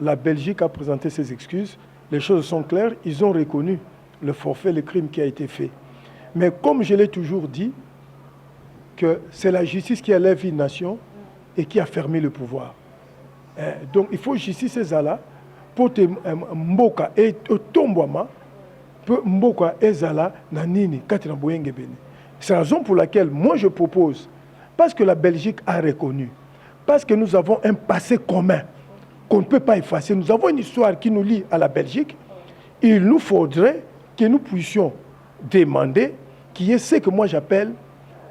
la Belgique a présenté ses excuses. Les choses sont claires, ils ont reconnu le forfait, le crime qui a été fait. Mais comme je l'ai toujours dit, que c'est la justice qui élève une nation et qui a fermé le pouvoir. Donc il faut justice ezala pour te mboka et tombwama pour mboka ezala na nini kati na boyenge bene. C'est la raison pour laquelle moi je propose, parce que la Belgique a reconnu, parce que nous avons un passé commun qu'on ne peut pas effacer, nous avons une histoire qui nous lie à la Belgique, il nous faudrait que nous puissions demander qu'il y ait ce que moi j'appelle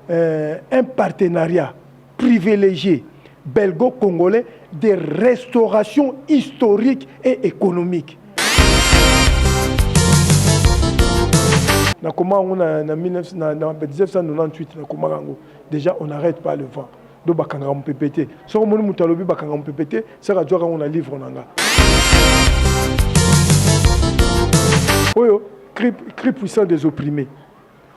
un partenariat privilégié belgo-congolais de restauration historique et économique. En 1998, déjà on n'arrête pas le vent. Donc on peut péter. Si on peut péter, c'est que on a livre. Oui, cri puissant des opprimés.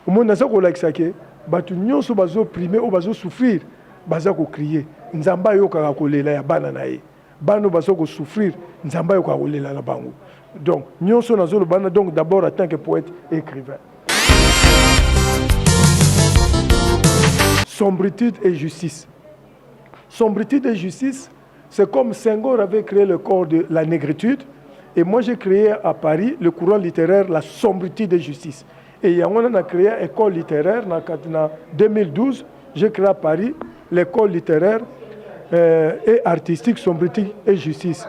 Au monde, on a dit que batu nyonso bazo opprimé ou bazo souffrir, baza ko crier. Nzamba yo ka kolela ya bana na ye. Bano bazo ko souffrir, nzamba yo ka kolela na bango. Donc nyonso nazo le bana donc d'abord en tant que poète et écrivain. Sombritude et justice. Sombritude et justice, c'est comme Senghor avait créé le corps de la négritude et moi j'ai créé à Paris le courant littéraire la sombritude et justice. Et on a créé une école littéraire en 2012. J'ai créé à Paris l'école littéraire et artistique, sombritude et justice.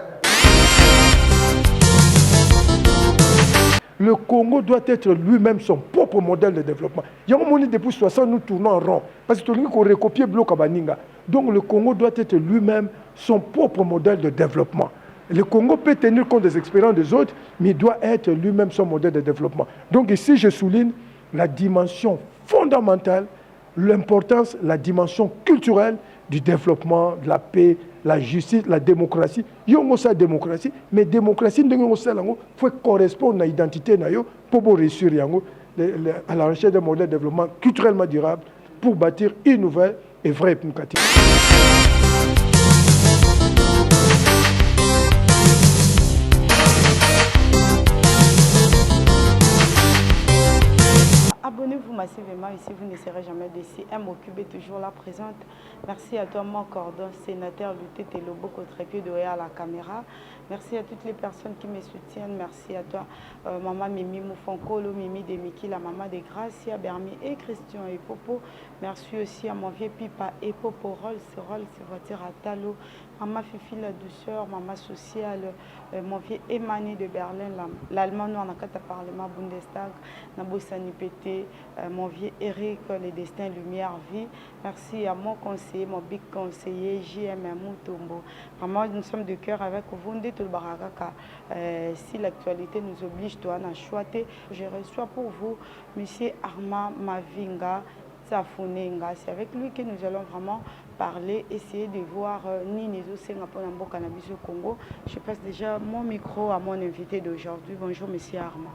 Le Congo doit être lui-même son propre modèle de développement. Il y a un moment depuis 60 nous tournons en rond. Parce que nous avons recopié Bloc Abaninga. Donc le Congo doit être lui-même son propre modèle de développement. Le Congo peut tenir compte des expériences des autres, mais il doit être lui-même son modèle de développement. Donc ici, je souligne la dimension fondamentale, l'importance, la dimension culturelle du développement, de la paix, la justice, la démocratie. Il y a une démocratie, mais la démocratie, il faut correspondre à l'identité pour réussir à la recherche d'un modèle de développement culturellement durable pour bâtir une nouvelle et vraie démocratie. Abonnez-vous massivement ici, vous ne serez jamais déçus. MOQB est toujours là présente. Merci à toi, mon cordon, sénateur Luté Teloboko Trépio de à la caméra. Merci à toutes les personnes qui me soutiennent. Merci à toi, maman Mimi Moufonkolo, Mimi Demiki, la maman de Gracia, Bermi et Christian et Popo. Merci aussi à mon vieux Pipa et Popo, Rolls, voiture à Talo, maman Fifi la douceur, maman sociale, mon vieux Emmanuel de Berlin, l'allemand nous en a qu'à Parlement Bundestag, Nabosani Pété, mon vieux Eric, les destins lumière vie. Merci à mon conseiller, mon big conseiller, JM Moutombo. Vraiment, nous sommes de cœur avec vous. Si l'actualité nous oblige, toi, à choisir, je reçois pour vous M. Armand Mavinga Safunenga. C'est avec lui que nous allons vraiment parler, essayer de voir ni les Singapour et cannabis au Congo. Je passe déjà mon micro à mon invité d'aujourd'hui. Bonjour, M. Armand.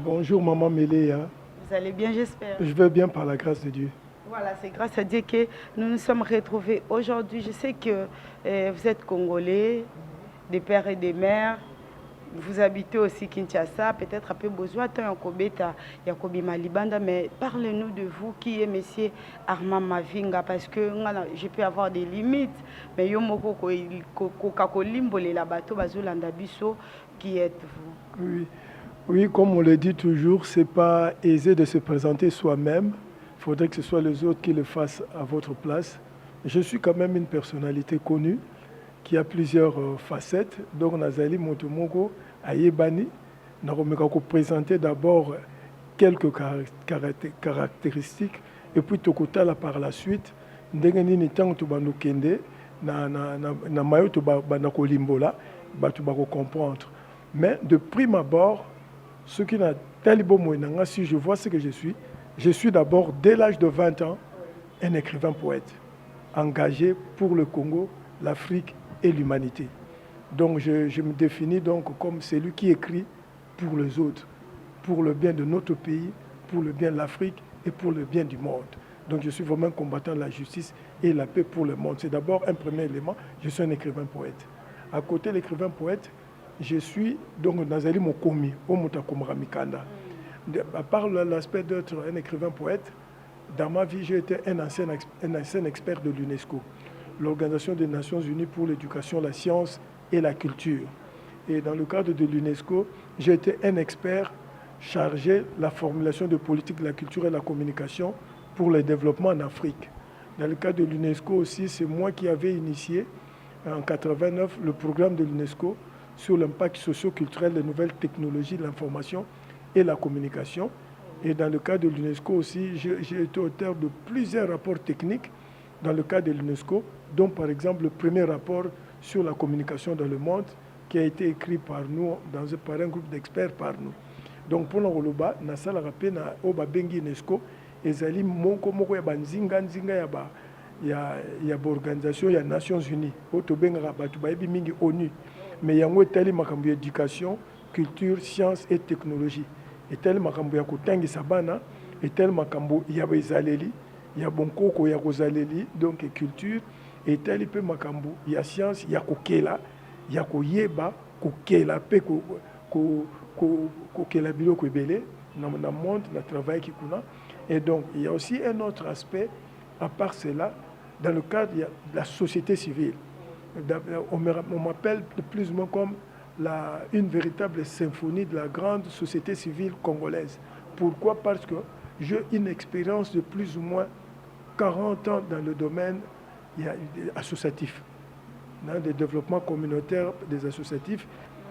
Bonjour, maman Méléa. Vous allez bien, j'espère. Je vais bien par la grâce de Dieu. Voilà, c'est grâce à Dieu que nous nous sommes retrouvés aujourd'hui. Je sais que vous êtes Congolais, des pères et des mères. Vous habitez aussi Kinshasa, peut-être un peu besoin de Yakobi Malibanda, mais parlez-nous de vous, qui est monsieur Armand Mavinga, parce que je peux avoir des limites, mais qui êtes-vous? Oui, comme on le dit toujours, ce n'est pas aisé de se présenter soi-même. Il faudrait que ce soit les autres qui le fassent à votre place. Je suis quand même une personnalité connue qui a plusieurs facettes. Donc, Nazali Motomoko, Ayebani, nous allons présenter d'abord quelques caractéristiques et puis Tokotala par la suite. Ndengeni Tango Tubano Kende, na Mayo Tubanako Limbola, tu vas comprendre. Mais de prime abord, ce qui n'a tellement moyen, si je vois ce que je suis d'abord, dès l'âge de 20 ans, un écrivain poète, engagé pour le Congo, l'Afrique et l'humanité. Donc je me définis donc comme celui qui écrit pour les autres, pour le bien de notre pays, pour le bien de l'Afrique et pour le bien du monde. Donc je suis vraiment combattant de la justice et la paix pour le monde. C'est d'abord un premier élément, je suis un écrivain poète. À côté de l'écrivain poète, je suis donc Nazali Mokomi, Omotakomra Mikanda. À part l'aspect d'être un écrivain poète, dans ma vie, j'ai été un ancien expert de l'UNESCO, l'Organisation des Nations Unies pour l'éducation, la science et la culture. Et dans le cadre de l'UNESCO, j'ai été un expert chargé de la formulation de politiques de la culture et de la communication pour le développement en Afrique. Dans le cadre de l'UNESCO aussi, c'est moi qui avais initié en 1989 le programme de l'UNESCO sur l'impact socio-culturel des nouvelles technologies de l'information et la communication. Et dans le cadre de l'UNESCO aussi, j'ai été auteur de plusieurs rapports techniques dans le cadre de l'UNESCO, dont par exemple le premier rapport sur la communication dans le monde qui a été écrit par nous, par un groupe d'experts par nous. Donc pour l'Oloba, na sala rappé na oba bengi UNESCO, ezali moko ya banzinga ya organisation ya Nations Unies, oto benga batu bayebi mingi ONU, mais yango etali makambo éducation, culture, science et technologie. Etali makambo ya kotangisa bana, etali makambo ya bezaleli, ya bonkoko ya kozaleli, donc culture, etali pe makambo ya science ya kokela, ya koyeba, kokela pe kokela biloko ebele na monde, na travail qui kuna. Et donc il y a aussi un autre aspect à part cela dans le cadre de la société civile. On m'appelle de plus ou moins comme une véritable symphonie de la grande société civile congolaise. Pourquoi? Parce que j'ai une expérience de plus ou moins 40 ans dans le domaine associatif, des développements communautaires des associatifs.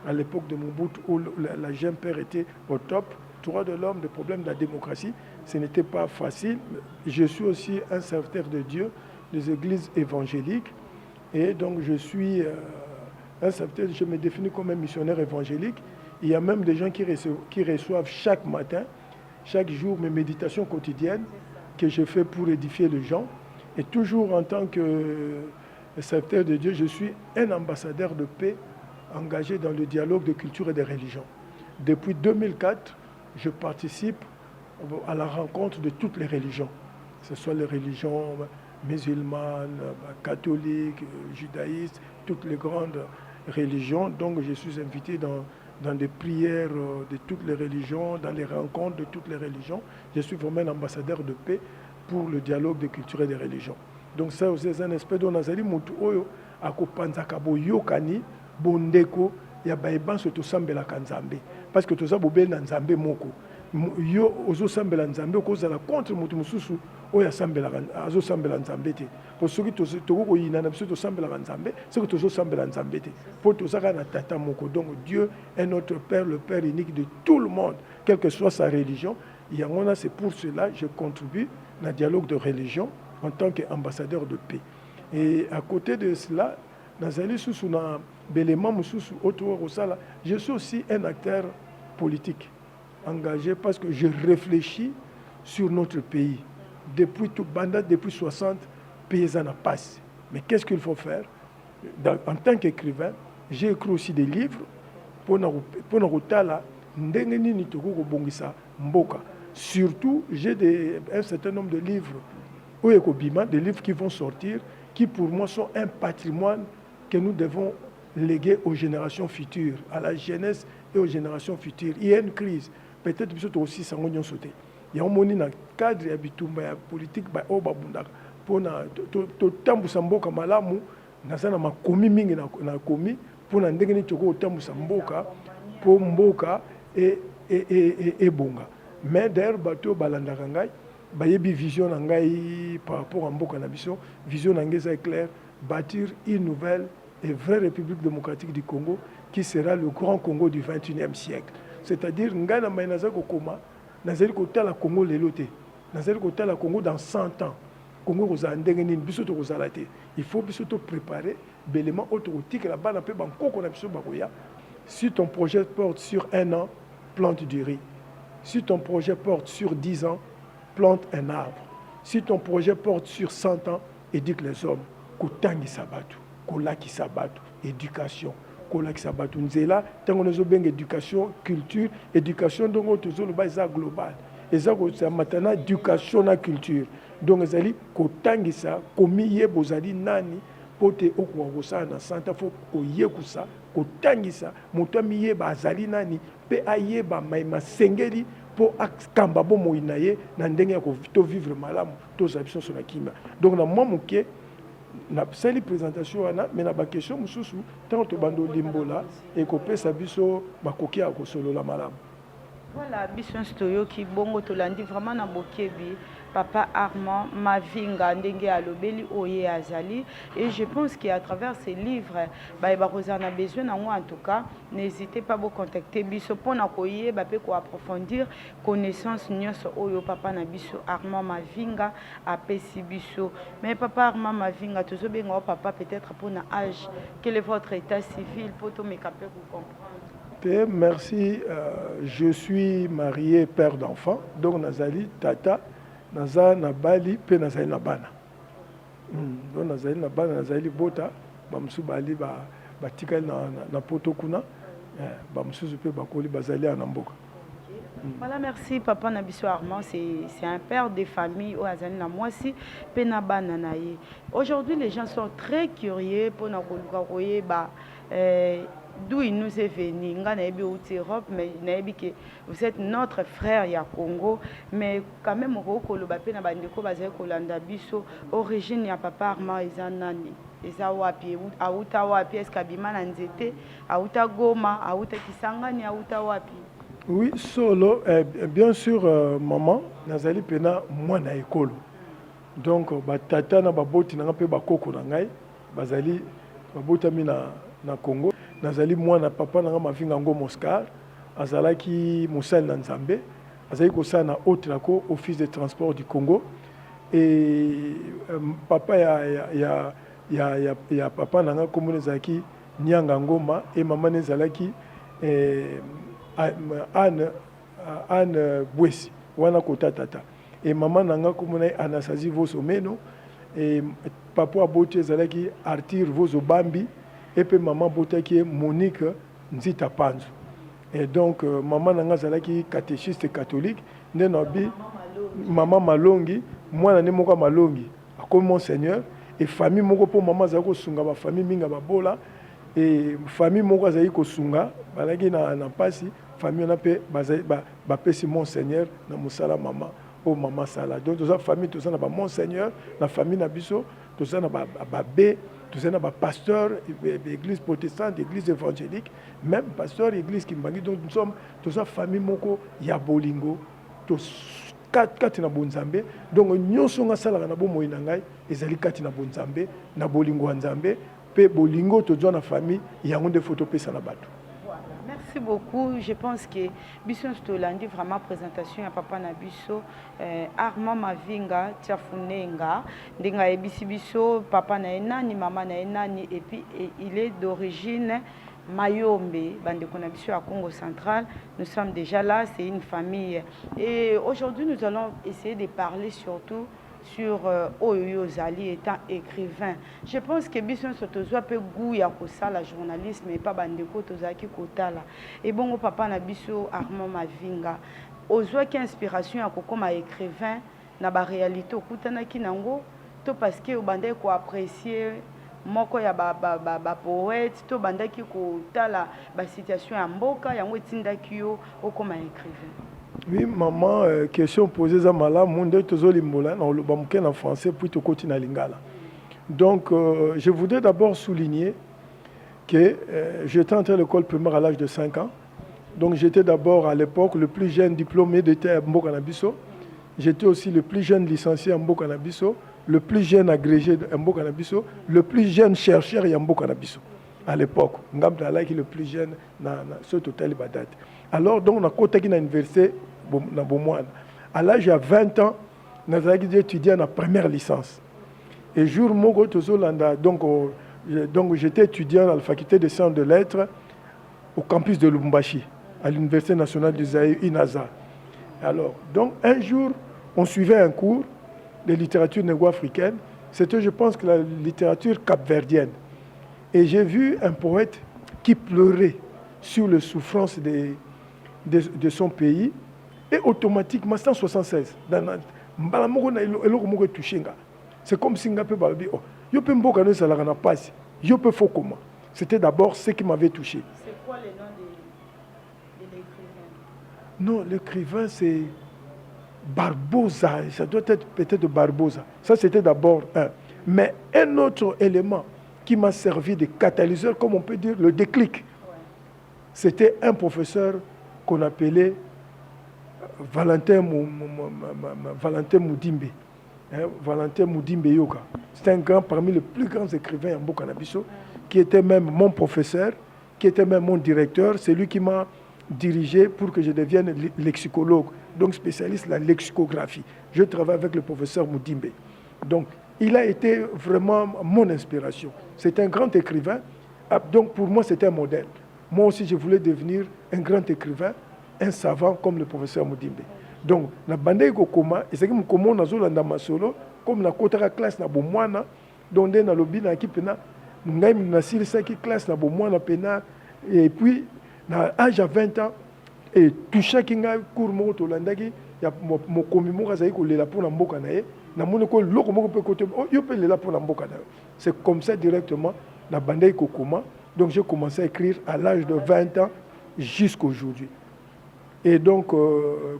À l'époque de Mobutu, où la GMPR était au top, droits de l'homme, des problèmes de la démocratie, ce n'était pas facile. Je suis aussi un serviteur de Dieu des églises évangéliques, et donc je suis un serviteur, je me définis comme un missionnaire évangélique. Il y a même des gens qui reçoivent chaque matin, chaque jour, mes méditations quotidiennes que je fais pour édifier les gens. Et toujours en tant que serviteur de Dieu, je suis un ambassadeur de paix engagé dans le dialogue de culture et de religion. Depuis 2004, je participe à la rencontre de toutes les religions, que ce soit les religions musulmanes, catholiques, judaïstes, toutes les grandes religions. Donc je suis invité dans des prières de toutes les religions, dans les rencontres de toutes les religions. Je suis vraiment un ambassadeur de paix pour le dialogue de culture et de religion. Donc ça aussi c'est un aspect dont Nazali Mutu Oyo akopanzaka boyokani bondeko ya baibanso tosambelaka Nzambe, parce que toza bobeli na Nzambe moko yo ozosambela Nzambe okozala contre mutu mususu oyo azosambela Nzambe te. Po soki tokokoyina na biso tosambelaka Nzambe, c'est que tozosambela Nzambe te, po tozaka na tata moko. Donc Dieu est notre Père, le Père unique de tout le monde, quelle que soit sa religion. Yangona, c'est pour cela que je contribue dans le dialogue de religion en tant qu'ambassadeur de paix. Et à côté de cela, Nazali Susuna Belema Mususu Oto Rosala, je suis aussi un acteur politique engagé parce que je réfléchis sur notre pays. Depuis 60, paysans passent. Mais qu'est-ce qu'il faut faire? En tant qu'écrivain, j'ai écrit aussi des livres pour Narutala Ndengenini Toko Bongisa Mboka. Surtout, j'ai un certain nombre de livres, des livres qui vont sortir, qui pour moi sont un patrimoine que nous devons léguer aux générations futures, à la jeunesse et aux générations futures. Il y a une crise. Peut-être que nous aussi ça va sauter. Il y a un moment dans le cadre de la politique, pour tambusa mboka malamu, nazana makomi mingi na komi, pour na ndenge ni toko tambusa mboka, pour mboka et bonga. Mais d'ailleurs, bateau balandaka ngai, bayebi vision na ngai par rapport à mboka na biso, vision na ngai est claire, bâtir une nouvelle et vraie République démocratique du Congo qui sera le grand Congo du XXIe siècle. C'est-à-dire, ngai na mainaza kokoma, nazali kotala Congo lelo te, nazali kotala Congo dans 100 ans. Congo kozala ndenge nini biso tokozala te. Il faut biso to préparer belement autorotique la bana pe bankoko na biso bakoya. Si ton projet porte sur 1 an, plante du riz. Si ton projet porte sur 10 ans, plante un arbre. Si ton projet porte sur 100 ans, éduque les hommes. Kotangi sabatu, kolaki sabatu, éducation, kolaki sabatu. Nzela, tango nozo benga éducation, culture, éducation donc toujours le bas global. Et ça c'est maintenant éducation na culture. Donc ezali kotangi sa komi ye bozali nani pote okuwa na santa fo oyekusa kotangisa moto amiyeba azali nani pe ayeba masengeli po akamba bomoi na ye na ndenge ya vivre malamu tozala biso na kimia. Donc na mwa moke na sali présentation wana mais na bakestion mosusu ntango tobanda limbola ekopesa biso bakoki ya kosolola malamu. Voilà, biso stoyoki bongo tolandi vraiment na bokebi Papa Armand Mavinga ndenge alobeli oye azali, et je pense qu'à travers ces livres bah on a besoin en tout cas n'hésitez pas à vous contacter biso pour na koye ba pe ko approfondir connaissance nyonso oyo papa na biso Armand Mavinga apesi biso. Mais Papa Armand Mavinga tozo benga papa peut-être pour na âge, quel est votre état civil pour tout me capter vous comprendre. Merci, je suis marié, père d'enfant, donc Nazali, tata, Naza, Nabali, pe Nazali Nabana. Donc Nazali Nabana, Nazali Bota, Bamsou Bali, Batika na Potokuna, Bamsou Zupe Bakoli, Bazali Anamboka. Voilà, merci Papa Nabiso Armand, c'est un père de famille au Azali na Mwasi, Penaba Nanaye. Aujourd'hui, les gens sont très curieux pour nous d'où il nous est venu. Nous sommes en Europe, mais vous êtes notre frère ya Congo. Mais quand même, origine ya Papa Armand Izanani. Eza wapi, auta wapi, eskabima na nzete, auta Goma, auta Kisangani, auta wapi. Oui, solo, bien sûr, maman, Nazali pena moi na école. Donc, tata na baboti na pe bakoko na ngai, bazali babota mi na Congo. Nazali moi na papa na Mavinga ngo Moscar, azalaki mosali na Nzambe, azali ko sa na Otrako, office de transport du Congo. Et papa ya papa na nga komune zaki Nyanga Ngoma et maman nezalaki Anne Bwesi wana kota tata et maman nanga komuna Anasazi Vosomeno et papa aboti ezalaki Arthur Vosobambi et puis maman botaki Monique Nzita Panzo. Et donc maman nanga ezalaki catéchiste catholique nenobi maman Malongi moi na moko Malongi comme monseigneur et famille moko po maman zako sunga ba famille minga babola et famille moko azali ko sunga balaki na pasi famille na pe ba pesi monseigneur na musala maman o maman sala. Donc toute famille tout ça na ba monseigneur na famille na biso tout ça na ba bé tout ça na ba pasteur église protestante église évangélique même pasteur église kimbangi. Donc nous sommes tout ça famille moko ya bolingo to kati na bonzambe. Donc nyonso nga sala na bo moyina ngai ezali kati na bonzambe na bolingo nzambe pe bolingo to na famille yango de photo pesa na bato. Merci beaucoup. Je pense que Biso Stolandi vraiment présentation à Papa Nabiso Armand Mavinga Tiafunenga Ndenga ebisi biso papa na enani maman na enani et puis il est d'origine Mayombe, bande Konabiso à Congo central. Nous sommes déjà là, c'est une famille. Et aujourd'hui, nous allons essayer de parler surtout sur Oyo Zali étant écrivain. Je pense que Bisson Sotozo peut goûter à ça la journalisme et pas bandeko tozaki kotala. Et bon papa na biso Armand Mavinga. Ozo qui inspiration à comme écrivain na ba réalité okutana kinango to parce que obande ko apprécier moko ya ba poète to bandaki kotala ba situation ya mboka yango tindaki yo okoma écrivain. Oui, maman, question posée à Mala, monde tozolimbola, on le bamke en français, puis to koti na lingala. Donc, je voudrais d'abord souligner que j'étais entré à l'école primaire à l'âge de 5 ans. Donc, j'étais d'abord à l'époque le plus jeune diplômé d'État à Mbokanabiso. J'étais aussi le plus jeune licencié à Mbokanabiso, le plus jeune agrégé à Mbokanabiso, le plus jeune chercheur à Mbokanabiso. À l'époque, Ngamdala qui est le plus jeune dans ce total badat. Alors, donc, on a contacté à l'université na Bomouane. À l'âge de 20 ans, on a étudié en première licence. Et jour où donc j'étais étudiant à la faculté des sciences de lettres au campus de Lubumbashi, à l'Université nationale du Zaïre, INASA. Alors, donc, un jour, on suivait un cours de littérature négo-africaine. C'était, je pense, que la littérature capverdienne. Et j'ai vu un poète qui pleurait sur les souffrances de son pays. Et automatiquement, c'est en 1976, c'est comme si on a dit, Yo peux mboka no ça la passe. Yo peux faut comment. C'était d'abord ce qui m'avait touché. C'est quoi le nom de l'écrivain? Non, l'écrivain c'est Barbosa, ça doit être peut-être Barbosa. Ça c'était d'abord un. Mais un autre élément qui m'a servi de catalyseur, comme on peut dire, le déclic. Ouais. C'était un professeur qu'on appelait Valentin Moudimbe. Valentin Moudimbe Yoka. C'est un grand, parmi les plus grands écrivains en Bokanabiso, qui était même mon professeur, qui était même mon directeur. C'est lui qui m'a dirigé pour que je devienne lexicologue, donc spécialiste de la lexicographie. Je travaille avec le professeur Moudimbe. Donc, il a été vraiment mon inspiration. C'est un grand écrivain. Donc, pour moi, c'était un modèle. Moi aussi, je voulais devenir un grand écrivain, un savant comme le professeur Moudimbe. Donc, na bande ko koma, et c'est que mon na zola ndama solo, comme na kota classe na bomwana, donc na lobby na équipe na ngai na sili ça qui classe na bomwana pena, et puis na âge à 20 ans et tout chaque nga cours mo to landaki ya mo komi mo ka ko lela pour na mboka na ye, na moni ko loko mo ko côté yo pe lela pour na mboka na. C'est comme ça directement na bande ko koma. Donc j'ai commencé à écrire à l'âge de 20 ans jusqu'à aujourd'hui. Et donc,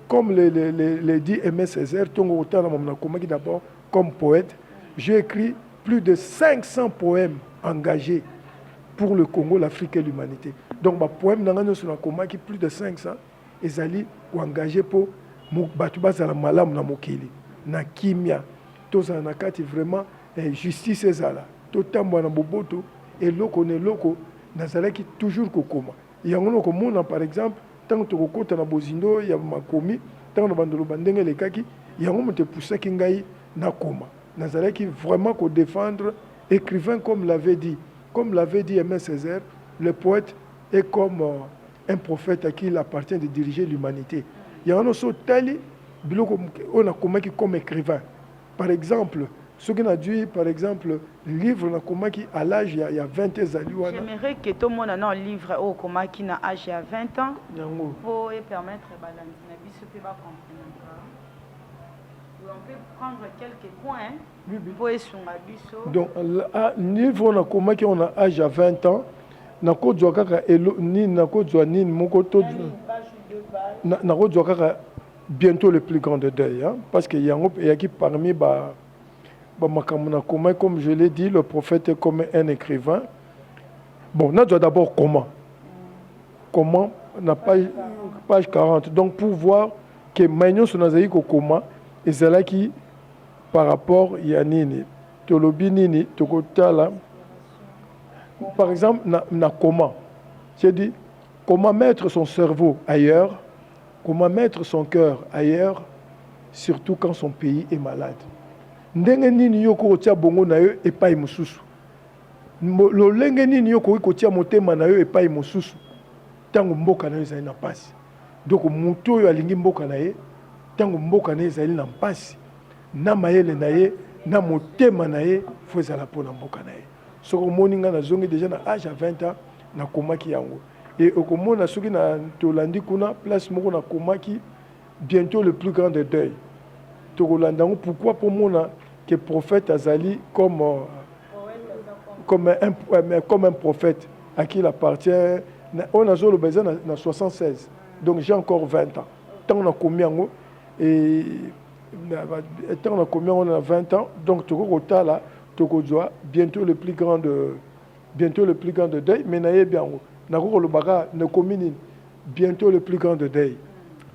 comme les dit Aimé Césaire, d'abord comme poète, j'ai écrit plus de 500 poèmes engagés pour le Congo, l'Afrique et l'humanité. Donc, ma poème qui plus de 500, ils allaient engagés pour la malam na mokili, na kimia, tous en akati vraiment justice ezala, totambo na boboto et loko ne loko nazalaki toujours kokoma. Yangono komona par exemple tant que tu na bozindo ya makomi tant que bandolo bandenge lekaki yango mote poussaki ngai na koma nazalaki vraiment ko défendre écrivain comme l'avait dit Aimé Césaire, le poète est comme un prophète à qui il appartient de diriger l'humanité. Yango so tali biloko on a komaki comme écrivain. Par exemple, ce qui a dû, par exemple, le livre à l'âge il y a 20 ans. J'aimerais que tout le monde ait un livre au coma qui a âge à 20 ans pour permettre à de comprendre. On peut prendre quelques points pour essayer. Donc, le livre on a coma qui on a âge à 20 ans. Nako kaka ni nako ni mokoto nako kaka bientôt le plus grand de deuil, hein, parce qu'il y a qui parmi comme je l'ai dit, le prophète est comme un écrivain. Bon, on a d'abord comment. Comment, na page 40. Donc, pour voir que Magnon Sonazaï comment, et c'est là qui, par rapport, il y a Nini, Tolobi Nini, Tokotala. Par exemple, na comment. J'ai dit, comment mettre son cerveau ailleurs, comment mettre son cœur ailleurs, surtout quand son pays est malade. Ndenge nini yoko kotia bongo na yo epai mosusu lolenge nini yoko kotia motema na yo epai mosusu tango mboka na yo ezali na pasi donc muto oyo alingi mboka na ye tango mboka na ye ezali na mpasi na mayele na ye na motema na ye fo ezala mpo na mboka na ye soko omoni nga nazongi déjà na âge à 20 ans nakomaki yango et okomona soki na tolandi kuna place moko nakomaki bientôt le plus grand des deuils tokolandango pourquoi pour mona que prophète Azali comme un prophète à qui il appartient. On a le besoin dans 76, donc j'ai encore 20 ans. Tant on a combien et tant on a combien on a 20 ans, donc Toko là, Toko doit bientôt le plus grand de deuil. Mais naïe bien Nako le baga ne commune bientôt le plus grand de deuil.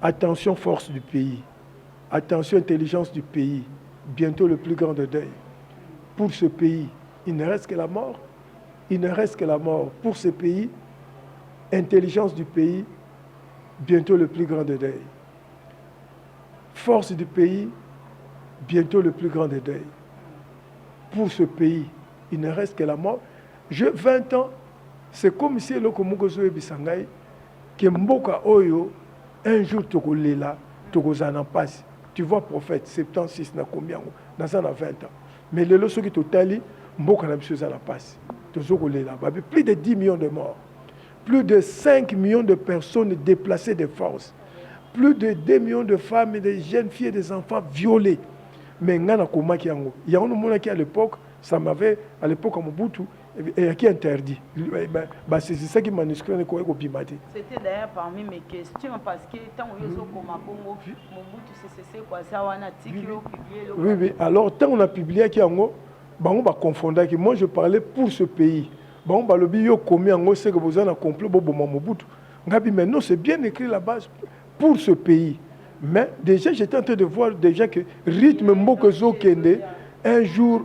Attention force du pays, attention intelligence du pays. Bientôt le plus grand de deuil. Pour ce pays, il ne reste que la mort. Il ne reste que la mort. Pour ce pays, intelligence du pays, bientôt le plus grand de deuil. Force du pays, bientôt le plus grand de deuil. Pour ce pays, il ne reste que la mort. 20 ans, c'est comme si le Komugozo et Bisangai, que Mboka Oyo, un jour, Toko Lela, Toko Zanan passe. Tu vois, prophète, 76, na combien? Dans 20 ans. Mais les leçons qui totali, Mboka na biso za la passe. Plus de 10 millions de morts. Plus de 5 millions de personnes déplacées de force. Plus de 2 millions de femmes et de jeunes filles et des enfants violés. Mais ngana komaki yango. Yango mona ki à l'époque, Ça m'avait, à l'époque, à Mobutu, et qui interdit. C'est ça qui manuscrit n'est quoi copimaté. C'était d'ailleurs parmi mes questions, parce que tant que nous sommes comme Mobutu, c'est quoi ça, on a publié. Oui. Alors, tant on a publié qu'il y a on va confondre. Moi, je parlais pour ce pays. On va le bio commis en c'est que vous en avez complot Mobutu. Mais non, c'est bien écrit là-bas pour ce pays. Mais déjà, j'étais en train de voir déjà que rythme Mbokozo Kende, un jour,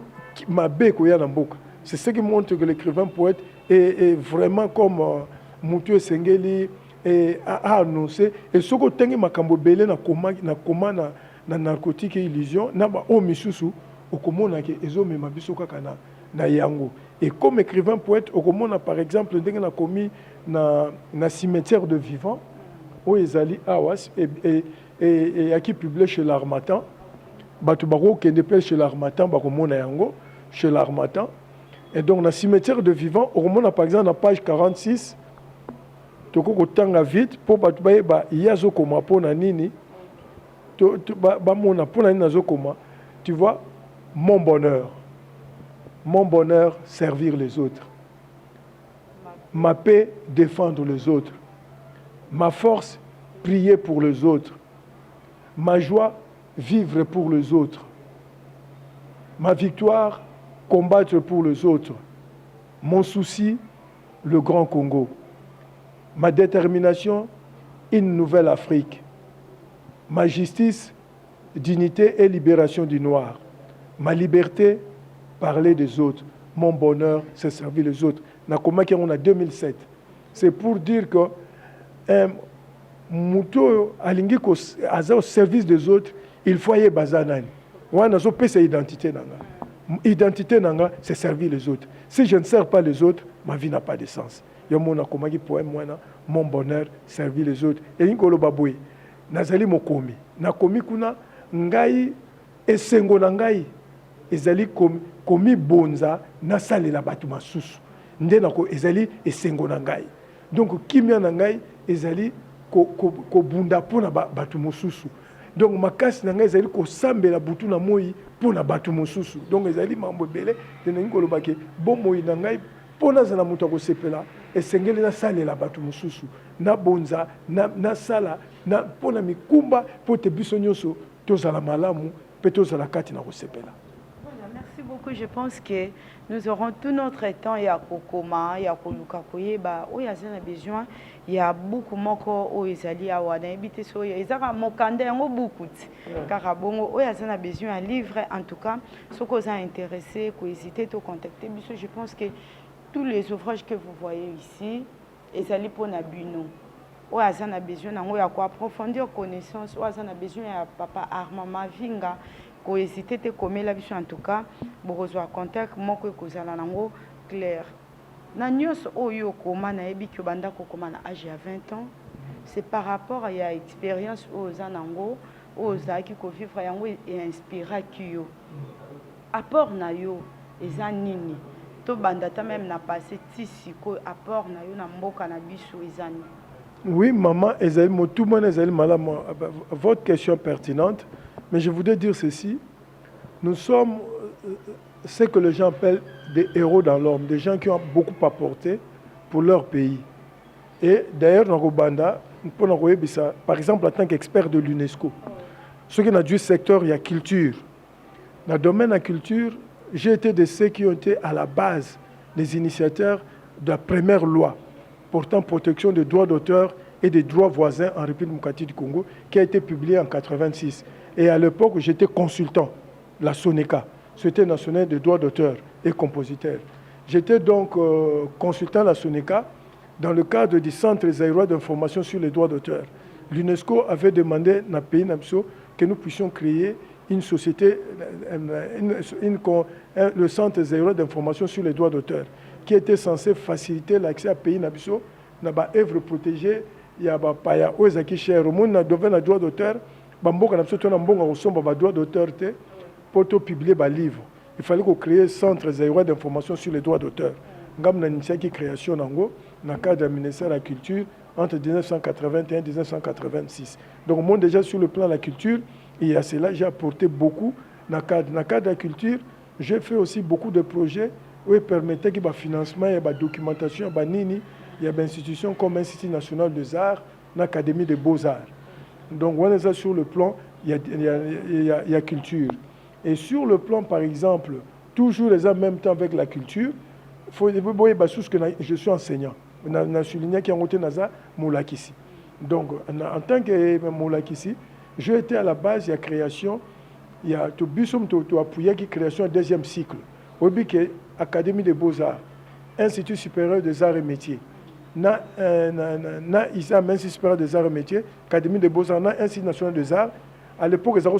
m'a bécoya dans Mboka. C'est ce qui montre que l'écrivain poète est vraiment comme Moutou Sengeli a annoncé. Et ce que tu as makambo belé na koma na narcotique et illusion, na ba o misusu au komona ke ezo me mabiso kaka na yango. Et comme écrivain poète, au komona par exemple ndenge na komi na cimetière de vivants, où ezali awas et à qui publié chez l'Harmattan. Batu bako kende pe chez l'Harmattan bako mona yango chez l'Harmattan. Et donc, dans le cimetière de vivants, on a par exemple, à page 46, tu as vite pour il y a Zokoma pour Nini. Tu vois, mon bonheur, servir les autres. Ma paix, défendre les autres. Ma force, prier pour les autres. Ma joie, vivre pour les autres. Ma victoire, combattre pour les autres. Mon souci, le Grand Congo. Ma détermination, une nouvelle Afrique. Ma justice, dignité et libération du noir. Ma liberté, parler des autres. Mon bonheur, c'est servir les autres. On a 2007. C'est pour dire que Mouto alingi ko au service des autres, il faut y bazanan. On a sa identité nanga. Identité nanga, c'est servir les autres. Si je ne sers pas les autres, ma vie n'a pas de sens. Yomona komaki poème moina, mon bonheur, servir les autres. Et inkolo baboué, nazali mokomi. Nakomi kuna ngai esengo na ngai ezali komi bonza nasali la batu masusu. Nde nako ezali esengo na ngai. Donc kimia na ngai ezali ko bunda pona batu mosusu. Donc makasi na ngai ezali ko sambela butu na moi pona batu mosusu. Donc ezali mambo belé de ngolo bake bomoi na ngai pona zana mutu ko sepela esengeli na salela batu mosusu na bonza na sala na pona mikumba pote biso nyoso tozala malamu pe tozala kati na ko sepela. Merci beaucoup. Je pense que nous aurons tout notre temps. Il y a Kokoma, il y a Koluka Koyeba, il y a besoin. Il y a beaucoup moko o ezali awana ebité so ezaka mokanda yango beaucoup. Car bongo o yazana besoin un livre en tout cas. Ce que vous a intéressé, ko hésiter to contacter biso. Je pense que tous les ouvrages que vous voyez ici ezali pona bino. O yazana besoin nango ya ko approfondir connaissance, o yazana besoin ya papa Armand Mavinga. Ko hésiter te komela biso en tout cas. Bokozwa contact moko ekozala nango clair. Na nyos oyo koma na ebi ki banda ko koma na âge à 20 ans, c'est par rapport à ya expérience aux anango aux aki ko vivre yango et inspira ki yo. Apport na yo eza nini? To banda ta même na passé tisi ko apport na yo na mboka na biso eza nini? Oui, maman, tout le monde est malade. Votre question pertinente, mais je voudrais dire ceci. Nous sommes ce que les gens appellent des héros dans l'homme, des gens qui ont beaucoup apporté pour leur pays. Et d'ailleurs, dans Rwanda, par exemple, en tant qu'expert de l'UNESCO, ce qui n'a du secteur, il y a culture. Dans le domaine de la culture, j'ai été de ceux qui ont été à la base des initiateurs de la première loi portant protection des droits d'auteur et des droits voisins en République démocratique du Congo, qui a été publiée en 1986. Et à l'époque, j'étais consultant, la SONECA, Société nationale des droits d'auteur et compositeurs. J'étais donc consultant la SONECA dans le cadre du Centre zaïrois d'information sur les droits d'auteur. L'UNESCO avait demandé à pays que nous puissions créer une société, le Centre zaïrois d'information sur les droits d'auteur, qui était censé faciliter l'accès à pays nabiso na ba œuvre protégée ya ba paya ozaki cher monde na devant le droit d'auteur bamboka na biso to na mbonga ko somba ba droit d'auteur te pour publier ba livre. Il fallait qu'on crée Centre zaïrois d'information sur les droits d'auteur. Ngam na initiaki création nango na cadre du ministère de la culture entre 1981 et 1986. Donc moi déjà sur le plan de la culture, et à cela j'ai apporté beaucoup dans le cadre de la culture. j'ai fait aussi beaucoup de projets où ils permettaient que le financement, la documentation, il y a des institutions comme l'Institut national des arts, l'Académie des beaux-arts. Donc, on est sur le plan, il y a culture. Et sur le plan, par exemple, toujours en même temps avec la culture, il faut que je suis enseignant. On a souligné qu'il y a un Moulakissi. Donc, en tant que Moulakissi, j'ai été à la base de la création, il y a tout appuyé la création du deuxième cycle. Au but Académie des beaux-arts, Institut supérieur des arts et métiers. Institut supérieur des arts et métiers, Académie des beaux-arts, Institut national des arts. À l'époque, ils avaient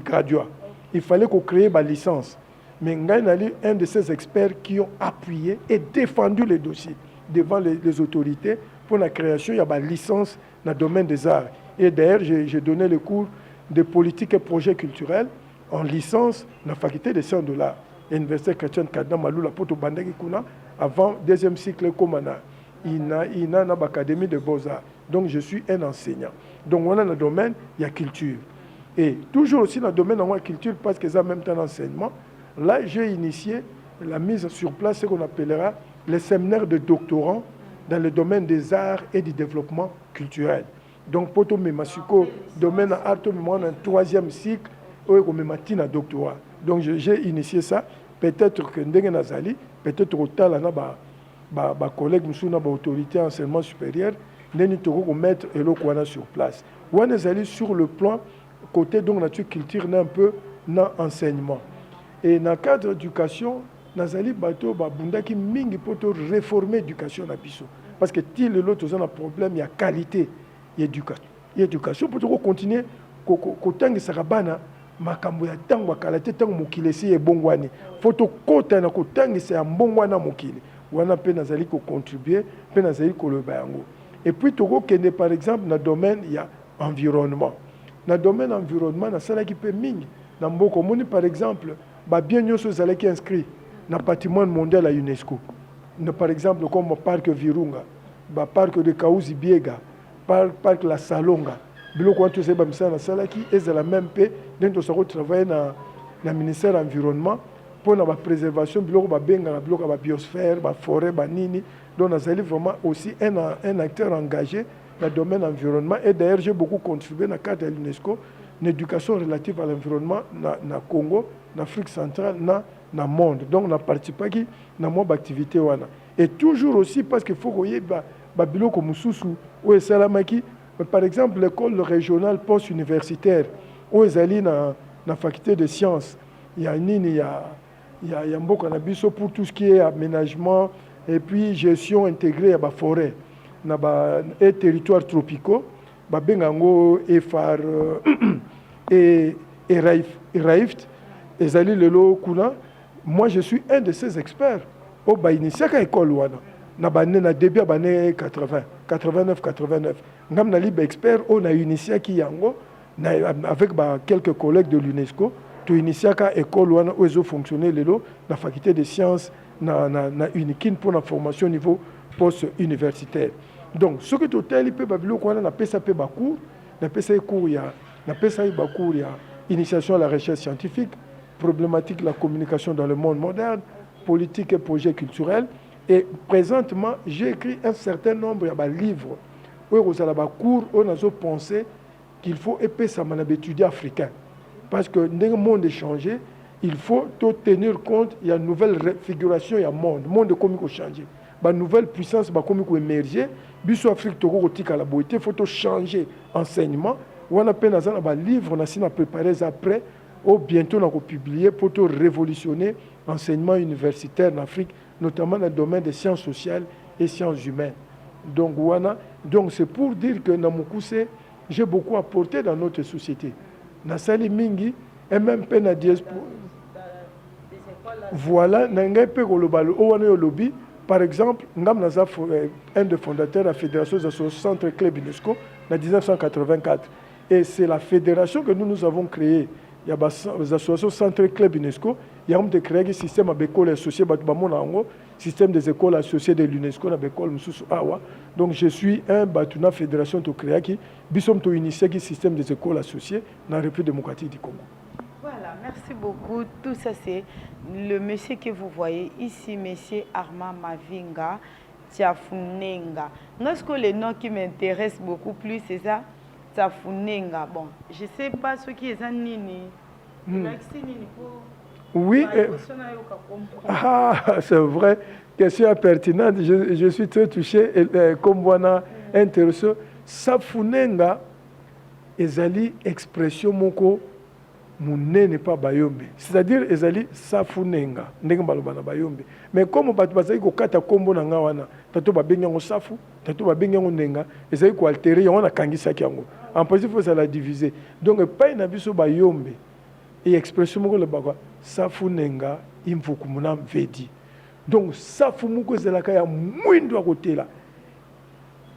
graduat. Il fallait qu'on crée ma licence. Mais Ngaïnali, un de ces experts qui ont appuyé et défendu les dossiers devant les autorités pour la création, il y a ma licence dans le domaine des arts. Et d'ailleurs, j'ai donné le cours de politique et projets culturels en licence dans la faculté des sciences de l'art. L'Université chrétienne Kadna Maloula Poto Bandaki Kuna, avant deuxième cycle Komana. Il y a l'Académie des beaux-arts. Donc, je suis un enseignant. Donc, on a dans le domaine, il y a culture. Et toujours aussi dans le domaine de la culture, parce que c'est en même temps l'enseignement, là, j'ai initié la mise sur place, ce qu'on appellera les séminaires de doctorants dans le domaine des arts et du développement culturel. Donc, Poto Memasuko, domaine art, un troisième cycle, on me doctorat. Donc, j'ai initié ça. Peut-être que Ndenge Nazali, peut-être au tal, ma collègue, ma autorité enseignement supérieur, nous mettre Elokwana sur place. On est allé sur le plan côté donc la culture un peu dans enseignement. Et dans le cadre d'éducation, nous allons mingi pour réformer l'éducation na biso. Parce que si l'autre a un problème, il y a qualité d'éducation. Pour continuer, kotangi sarabana makambo ya tango kalate tango mokili si ebongwani. Faut kota na kotangi c'est mbongwana mokili. Wana pe nazali ko contribuer, pe nazali ko le bango. Et puis toko kende par exemple dans le domaine il y a environnement. Dans le domaine environnement na sala ki pe mingi. Na mboko moni par exemple ba bien nyoso zala ki inscrit na patrimoine mondial à UNESCO. Par exemple comme parc Virunga, ba parc de Kaouzi Biega, parc La Salonga. Biloko wantu seba misala na sala ki ezala même pe dento sa travailler na ministère de l'environnement pour la préservation biloko ba benga biloko ba biosphère, ba forêt, ba nini. Donc nazali vraiment aussi un acteur engagé dans le domaine environnement et d'ailleurs j'ai beaucoup contribué dans le cadre de l'UNESCO l'éducation relative à l'environnement na Congo, en Afrique centrale, dans le monde. Donc on a participé dans mon activité wana. Et toujours aussi parce qu'il faut qu'il y ait biloko mususu ou salamaki par exemple l'école régionale post-universitaire où ils allaient dans la faculté de sciences. Il y a beaucoup de pour tout ce qui est aménagement et puis gestion intégrée à la forêt et territoires tropicaux, bengango EFAR et RAIFT, et Zali Lelo Kuna. Moi je suis un de ces experts au initié à l'école na début des 80 89 89 ngam na libre expert on a initié qui yango avec quelques collègues de l'UNESCO to initié à école wana où ils ont fonctionné lelo la faculté de sciences na unikin pour la formation au niveau post-universitaire. Donc ce que total il peut babilo ko na pesa pe bacours na pesa cours ya na pesa bacours ya initiation à la recherche scientifique, problématique de la communication dans le monde moderne, politique et projets culturels. Et présentement, j'ai écrit un certain nombre de livres où vous avez cours, où on a pensé qu'il faut épaisser l'étude africain. Parce que dans le monde est changé, il faut tenir compte, il y a une nouvelle configuration, il y a un monde. Le monde est comme il changé. Une nouvelle puissance est comme il émerger. Biso Afrique, il faut changer l'enseignement. On a peine un livre, on a préparé après, ou bientôt on va publier pour révolutionner l'enseignement universitaire en Afrique, notamment dans le domaine des sciences sociales et sciences humaines. Donc c'est pour dire que dans mon coussin, j'ai beaucoup apporté dans notre société. Dans Sali Mingi, et même dans diaspora. Voilà, lobby. Par exemple, un des fondateurs de la Fédération des associations Centre Club UNESCO en 1984. Et c'est la fédération que nous avons créée. Il y a des associations Centre Club UNESCO. Il y a créé un système d'écoles associées, système des écoles associées de l'UNESCO, donc je suis un batuna fédération de créer qui bisom to initier le système des écoles associées dans la République démocratique du Congo. Voilà. Merci beaucoup. Tout ça, c'est le monsieur que vous voyez ici, monsieur Armand Mavinga Tiafunenga. Est-ce que le nom qui m'intéresse beaucoup plus, c'est ça? Tiafunenga. Bon, je ne sais pas ce qui est un nini. Oui, c'est vrai. Question pertinente. Je suis très touché. Comme voilà, intéressant. Safunenga, ezali expression moko munene pa bayombe. C'est-à-dire ezali safunenga. Ndenge balobana bayombe. Mais comme bato bazali ko kata kombo na nga wana, tato ba benga ngo safu, tato ba benga ngo nenga, ezali ko altérer yango na kangisa kyango. En principe faut ça la diviser. Donc pas na biso bayombe. Et expression moko le bakwa safunenga imvukumuna mvedi. Donc safu moko zelaka ya mwindo à côté là.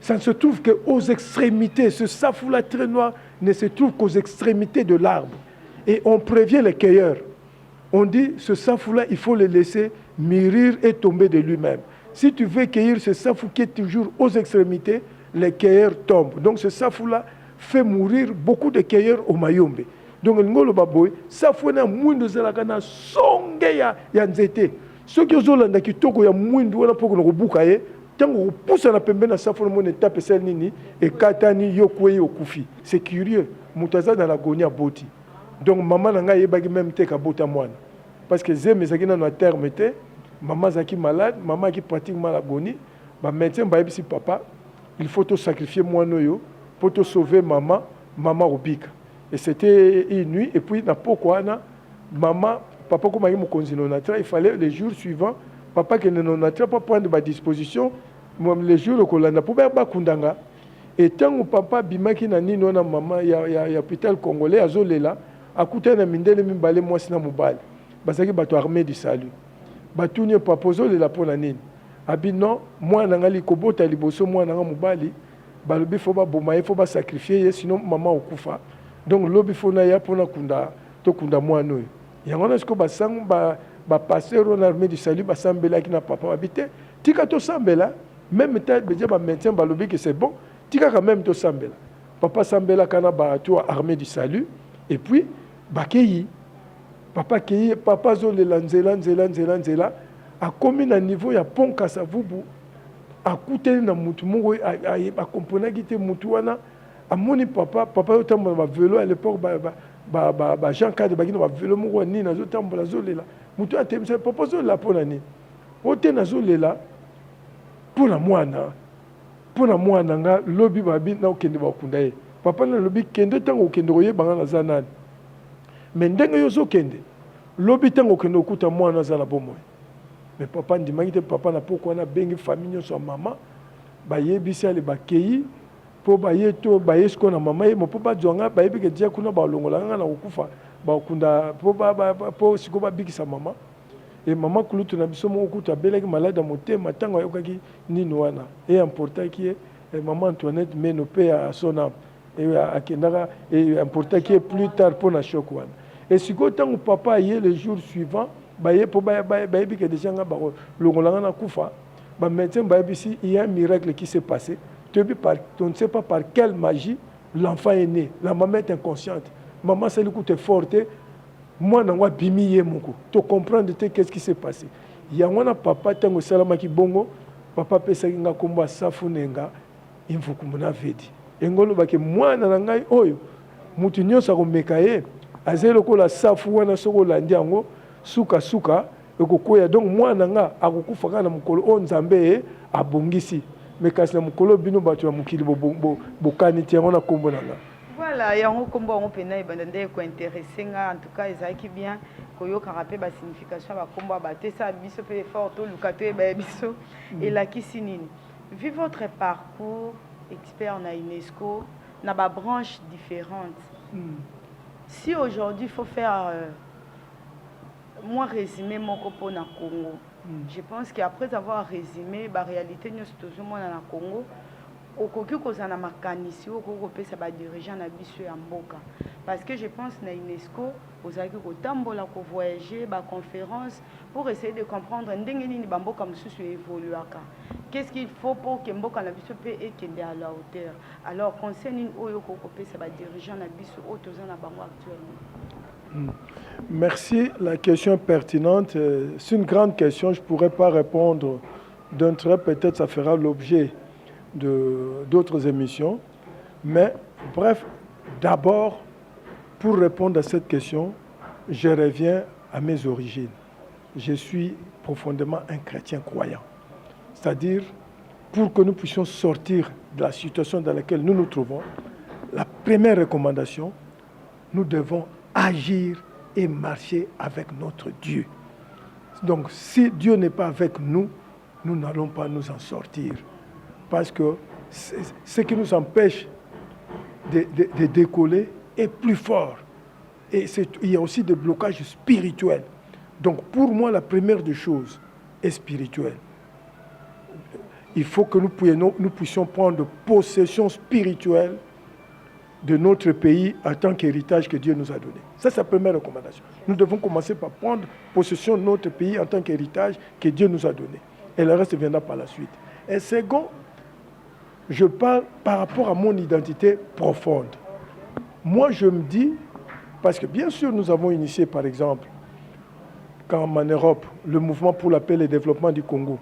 Ça ne se trouve qu'aux extrémités. Ce safou-là très noir ne se trouve qu'aux extrémités de l'arbre. Et on prévient les cueilleurs. On dit, ce safou-là, il faut le laisser mûrir et tomber de lui-même. Si tu veux cueillir ce safou qui est toujours aux extrémités, les cueilleurs tombent. Donc ce safou-là fait mourir beaucoup de cueilleurs au Mayombe. Donc le ngolo baboy, safou na mwindo zelaka na songe ya nzete. Ceux qui ont la kitoko ya mwindo wana poko na kobuka ye. Tango poussa na pembe na safu mon étape celle nini et katani yokwe yokufi. C'est curieux. Mutaza dans l'agonie à boti. Donc maman nanga yebaki même te ka bota moine. Parce que zé mesaki na na terme te, maman zaki malade, maman qui pratiquement l'agonie, ba médecin ba yebisi papa, il faut te sacrifier moine yo pour te sauver maman, maman obika. Et c'était une nuit et puis na pourquoi na maman papa comme il mokonzi nonatra, il fallait les jours suivants papa qui ne nonatra pas prendre ma disposition les jours le kolanda pour ba kundanga et tant que papa bimaki na nino na maman ya hôpital congolais azolela akuta na mindele mimbale mwasi na mobali basaki bato armée du salut batuni papa ozolela pona nini abi non moi na ngali kobota liboso moi na mobali balobi faut ba boma il faut ba sacrifier sinon maman okufa donc lobi faut na ya pona kunda to kunda moi no yango na sko basang ba passer on armée du salut basambela ki na papa habité tika to sambela même peut-être déjà ba maintien balobi que c'est bon tika quand même to sambela papa sambela kana ba to armée du salut et puis bakeyi papa keyi papa zo le nzela a commis na niveau ya ponka sa vubu a coûté na mutu moko a comprendre ki te mutu wana amoni papa yo tambola ba vélo à l'époque ba Jean Cade ba ki na ba vélo moko ni na zo tambola zo lela mutu atemisa papa zo la pona ni ote na zo lela pona mwana nga lobi babi na okende bakunda ye papa na lobi kende tango okende koyebanga na za nani mais ndenge yo zokende lobi tango okende okuta mwana za na bomoi mais papa ndimaki te papa na pourquoi na bengi famille nyonso ya mama bayebisi ale bakeyi po baye to baye siko na mama ye mo po bazwanga bayebi ke dia kuna balongola nga na kokufa bakunda po siko babikisa mama et maman kulutu na biso moko kutu abelaki malade ya motema ntango ayokaki nini wana e important ki ye maman Antoinette meno mpe à son âme et akendaka et important ki ye plus tard mpo na choc wana et sikoyo ntango papa aye le jour suivant baye mpo bayebi ke déjà nga balongolanga na kufa bamédecin bayebisi il y a un miracle qui s'est passé on ne sait pas par quelle magie l'enfant est né la maman est inconsciente maman sali kutu forte moi na ngwa bimi ye moko to comprendre te qu'est-ce qui s'est passé yango na papa tango salamaki bongo papa pesaki nga komba safunenga imvukumuna vedi engolo bake mwana na ngai oyo mutu nyonso akomeka ye azali lokola safu wana soko olandi yango suka ekokoya donc mwana nga akokufa kaka na mokolo oyo nzambe abongisi mais kasi na mokolo bino bato ya mokili bokani ti yango na kombo na nga. Voilà, yango kombo yango pena ebandande ko intéresser nga en tout cas ezaki bien koyoka rappeler ba signification ba kombo ba te sa biso pe fort to lukato e ba biso et la kisinini. Vu votre parcours expert en UNESCO na ba branche différentes. Si aujourd'hui il faut faire moi résumer mon copo na Congo. Je pense qu'après avoir résumé la réalité nous toujours moi na Congo okoki kozana makanisi okopesa ba dirigeant na biso ya mboka parce que je pense na UNESCO ozaki kotambola ko voyager ba conférence pour essayer de comprendre ndenge nini ba mboka mususu évoluaka qu'est-ce qu'il faut pour que mboka na biso pe ekende à la hauteur alors concernant oyo kokopesa ba dirigeant na biso otozana bango actuellement. Merci. La question est pertinente. C'est une grande question. Je ne pourrais pas répondre d'un trait. Peut-être ça fera l'objet d'autres émissions. Mais bref, d'abord, pour répondre à cette question, je reviens à mes origines. Je suis profondément un chrétien croyant. C'est-à-dire, pour que nous puissions sortir de la situation dans laquelle nous nous trouvons, la première recommandation, nous devons agir et marcher avec notre Dieu. Donc, si Dieu n'est pas avec nous, nous n'allons pas nous en sortir. Parce que ce qui nous empêche de décoller est plus fort. Et il y a aussi des blocages spirituels. Donc, pour moi, la première des choses est spirituelle. Il faut que nous puissions prendre possession spirituelle de notre pays en tant qu'héritage que Dieu nous a donné. Ça, c'est la première recommandation. Nous devons commencer par prendre possession de notre pays en tant qu'héritage que Dieu nous a donné. Et le reste viendra par la suite. Et second, je parle par rapport à mon identité profonde. Moi, je me dis, parce que bien sûr, nous avons initié, par exemple, comme en Europe, le mouvement pour la paix et le développement du Congo,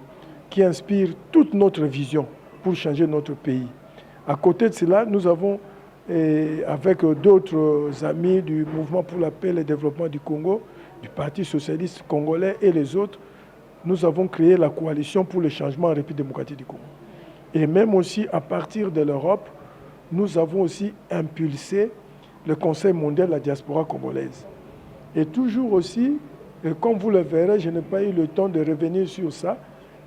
qui inspire toute notre vision pour changer notre pays. À côté de cela, nous avons, avec d'autres amis du mouvement pour la paix et le développement du Congo, du Parti socialiste congolais et les autres, nous avons créé la coalition pour le changement en République démocratique du Congo. Et même aussi, à partir de l'Europe, nous avons aussi impulsé le Conseil mondial de la diaspora congolaise. Et toujours aussi, et comme vous le verrez, je n'ai pas eu le temps de revenir sur ça,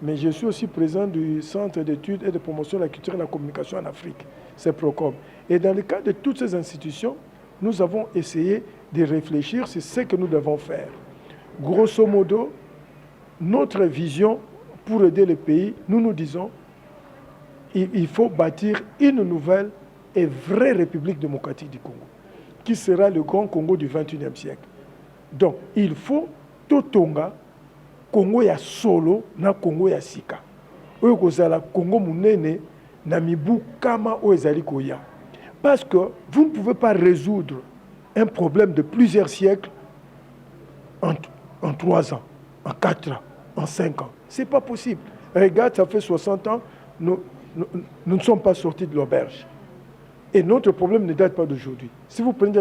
mais je suis aussi président du Centre d'études et de promotion de la culture et de la communication en Afrique, c'est PROCOM. Et dans le cadre de toutes ces institutions, nous avons essayé de réfléchir sur ce que nous devons faire. Grosso modo, notre vision pour aider le pays, nous disons, il faut bâtir une nouvelle et vraie République démocratique du Congo, qui sera le grand Congo du XXIe siècle. Donc, il faut Totonga, Congo ya solo, na Congo ya sika. Oyo kozala Congo munene, na mibu kama oezali koya. Parce que vous ne pouvez pas résoudre un problème de plusieurs siècles en 3 ans, en 4 ans, en 5 ans. Ce n'est pas possible. Regarde, ça fait 60 ans, nous ne sommes pas sortis de l'auberge. Et notre problème ne date pas d'aujourd'hui. Si vous prenez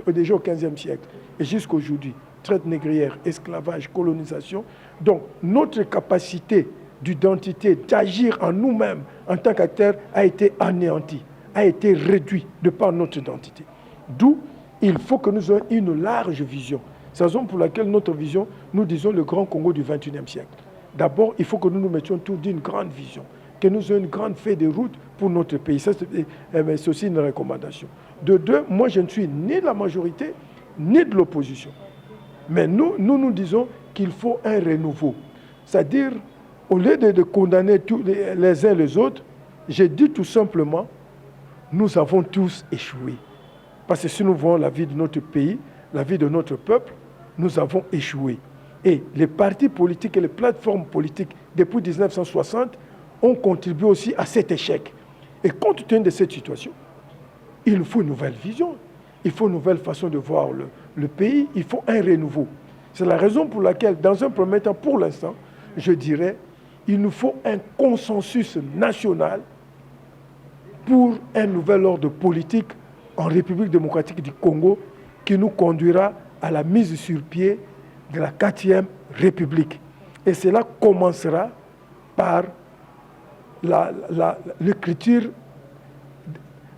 déjà au XVe siècle et jusqu'à aujourd'hui, traite négrière, esclavage, colonisation, donc notre capacité d'identité, d'agir en nous-mêmes en tant qu'acteurs a été anéantie, a été réduite de par notre identité. D'où il faut que nous ayons une large vision. C'est la raison pour laquelle notre vision, nous disons le grand Congo du XXIe siècle. D'abord, il faut que nous nous mettions autour d'une grande vision, que nous ayons une grande feuille de route pour notre pays. Ça, c'est aussi une recommandation. De deux, moi, je ne suis ni de la majorité, ni de l'opposition. Mais nous disons qu'il faut un renouveau. C'est-à-dire, au lieu de condamner tous les uns les autres, je dis tout simplement, nous avons tous échoué. Parce que si nous voyons la vie de notre pays, la vie de notre peuple, nous avons échoué. Et les partis politiques et les plateformes politiques, depuis 1960, ont contribué aussi à cet échec. Et compte tenu de cette situation, il nous faut une nouvelle vision. Il faut une nouvelle façon de voir le pays. Il faut un renouveau. C'est la raison pour laquelle, dans un premier temps, pour l'instant, je dirais, il nous faut un consensus national pour un nouvel ordre politique en République démocratique du Congo qui nous conduira à la mise sur pied de la 4e République. Et cela commencera par l'écriture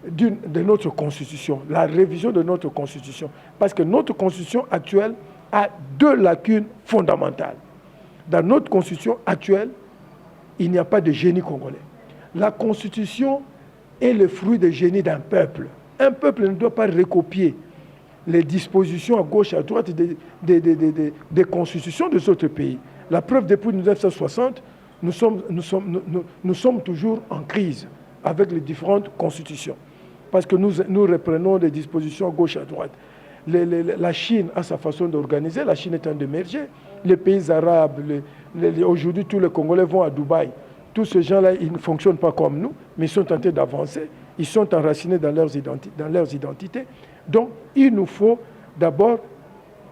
de notre Constitution, la révision de notre Constitution. Parce que notre Constitution actuelle a 2 lacunes fondamentales. Dans notre Constitution actuelle, il n'y a pas de génie congolais. La Constitution est le fruit du génie d'un peuple. Un peuple ne doit pas recopier les dispositions à gauche, à droite des constitutions des autres pays. La preuve, depuis 1960, nous sommes toujours en crise avec les différentes constitutions. Parce que nous reprenons les dispositions à gauche, à droite. La Chine a sa façon d'organiser. La Chine est en émergé. Les pays arabes, aujourd'hui, tous les Congolais vont à Dubaï. Tous ces gens-là, ils ne fonctionnent pas comme nous, mais ils sont tentés d'avancer. Ils sont enracinés dans leurs identités. Donc, il nous faut d'abord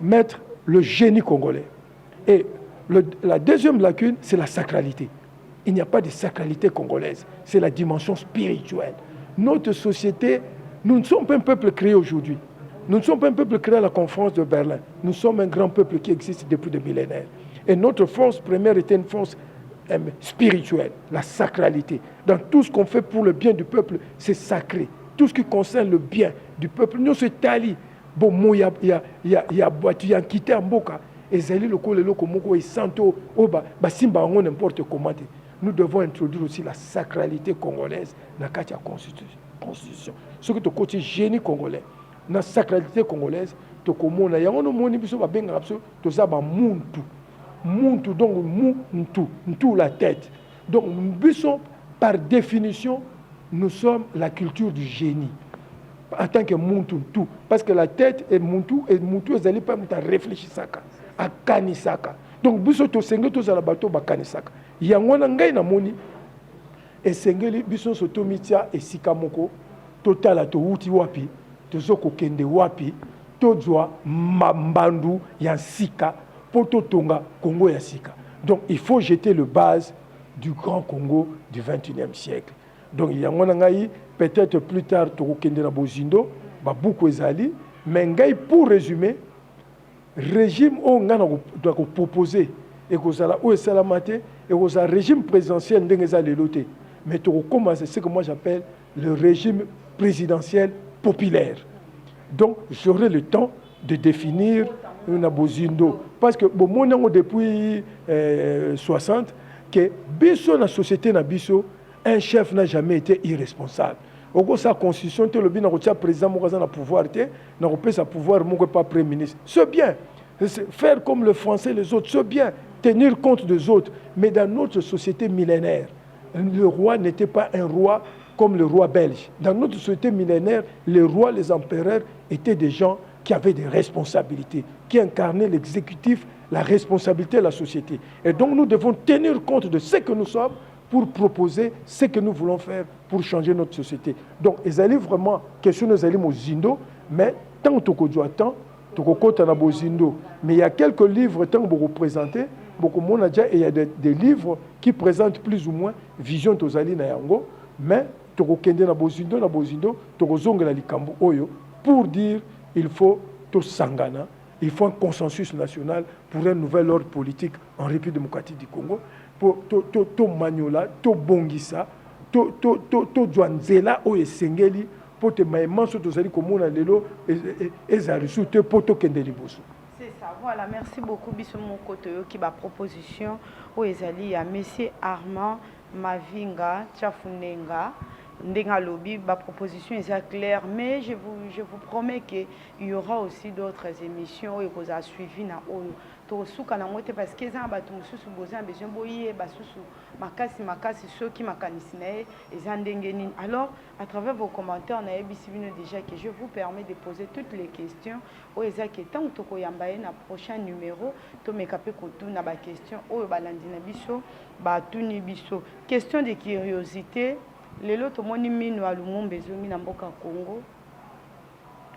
mettre le génie congolais. Et la deuxième lacune, c'est la sacralité. Il n'y a pas de sacralité congolaise, c'est la dimension spirituelle. Notre société, nous ne sommes pas un peuple créé aujourd'hui. Nous ne sommes pas un peuple créé à la conférence de Berlin. Nous sommes un grand peuple qui existe depuis des millénaires. Et notre force première était une force spirituelle, la sacralité. Dans tout ce qu'on fait pour le bien du peuple, c'est sacré. Tout ce qui concerne le bien du peuple, nous sommes tali. Bon, il y a quitté en boca. Et zali le loko moko et santo oba simba on n'importe comment. Nous devons introduire aussi la sacralité congolaise dans la constitution. Ce que tu côté génie congolais, dans la sacralité congolaise, tu comprends. Il y a un moni biso ba benga biso to za ba muntu donc muntu la tête. Donc biso par définition nous sommes la culture du génie. En tant que muntu tout parce que la tête est muntu ezali pas muta réfléchir ça. A kanisaka. Donc biso to senge to za la bato ba kanisaka. Yango na ngai na moni esengeli biso soto mitia esika moko totala to wuti wapi tozoko kende wapi tozwa mambandu ya sika poto tonga Congo ya sika. Donc il faut jeter le base du grand Congo du 21e siècle. Donc yango na ngai peut-être plus tard to kende na bozindo ba buku ezali mais ngai pour résumer régime on doit proposer et que ça où est salamate et que ça régime présidentiel ndengeza leloté mais tu commences ce que moi j'appelle le régime présidentiel populaire. Donc j'aurai le temps de définir une bozindo parce que bon mon depuis 60 que biso la société na biso un chef n'a jamais été irresponsable. Au sa constitution, le bien le président na pouvoir n'a pas sa pouvoir pas premier ministre. C'est bien. Faire comme le français les autres, c'est bien. Tenir compte des autres. Mais dans notre société millénaire, le roi n'était pas un roi comme le roi belge. Dans notre société millénaire, les rois, les empereurs étaient des gens qui avaient des responsabilités, qui incarnaient l'exécutif, la responsabilité de la société. Et donc nous devons tenir compte de ce que nous sommes pour proposer ce que nous voulons faire pour changer notre société. Donc, ils allaient vraiment question nos alliés au Zindo, mais tant que tu as temps, tu as Zindo. Mais il y a quelques livres tant que vous représentez, il y a des livres qui présentent plus ou moins vision de Zali na yango, mais tu as Zindo, tu as likambo oyo pour dire il faut tout sangana. Il faut un consensus national pour un nouvel ordre politique en République démocratique du Congo. Pour to maniola, to bongisa, to dwanzela o esengeli, pour te maïmanso to zali komona lelo ezarisu te poto kendeli boso. C'est ça, voilà, merci beaucoup biso mon côté qui ba proposition o ezali ya monsieur Armand Mavinga Tchafunenga. Ndenga lobby, ma proposition est claire, mais je vous promets qu'il y aura aussi d'autres émissions et vous avez suivi na ONU. Parce que ça va ceux qui alors à travers vos commentaires on a déjà que je vous permets de poser toutes les questions au tant na prochain numéro to me capé na ba question o balandina biso ba tuni biso question de curiosité lelo to moni mino alumombe zongi na mboka Congo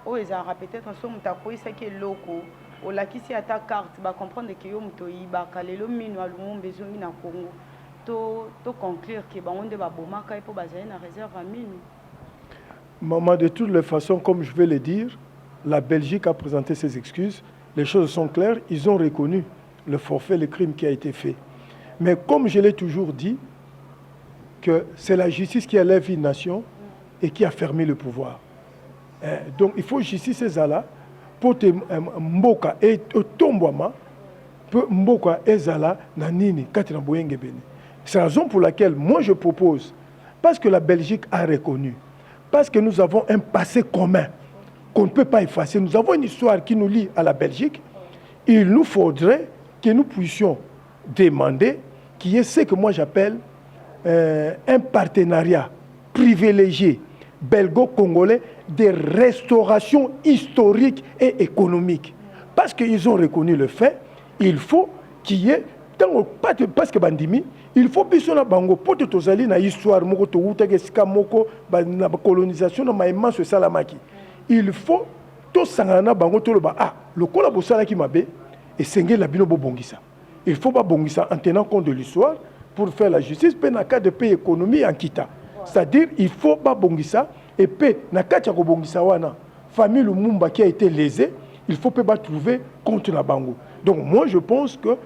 o ezara peut-être so mutakoisa ke loko o lakisi ata carte ba comprendre que yo muto yibaka lelo mino alumombe zongi na Congo to conclure que ba onde ba bomaka ipo bazali na réserve à mino. Maman, de toutes les façons, comme je vais le dire, la Belgique a présenté ses excuses. Les choses sont claires. Ils ont reconnu le forfait, le crime qui a été fait. Mais comme je l'ai toujours dit, que c'est la justice qui élève une nation et qui a fermé le pouvoir. Donc il faut justice ces là pour te mboka et tombouama pour mboka ezala na nini katina boyenge bene. C'est la raison pour laquelle moi je propose, parce que la Belgique a reconnu, parce que nous avons un passé commun qu'on ne peut pas effacer, nous avons une histoire qui nous lie à la Belgique, il nous faudrait que nous puissions demander qu'il y ait ce que moi j'appelle un partenariat privilégié belgo-congolais de restauration historique et économique. Parce qu'ils ont reconnu le fait, il faut qu'il y ait, parce que bandimi, il faut que na bango pour te tozali na histoire moko to utake sika moko na colonisation na maïman ce salamaki. Il faut to sangana bango to ba le kola bosala qui mabe et sengé la bino bongisa. Il faut pas bongisa en tenant compte de l'histoire pour faire la justice, pe na cas de pays économie en kita. C'est-à-dire il faut pas bongisa et pe na cas de bongisa wana famille Lumumba qui a été lésée, il faut pas trouver contre la bango. Donc moi je pense que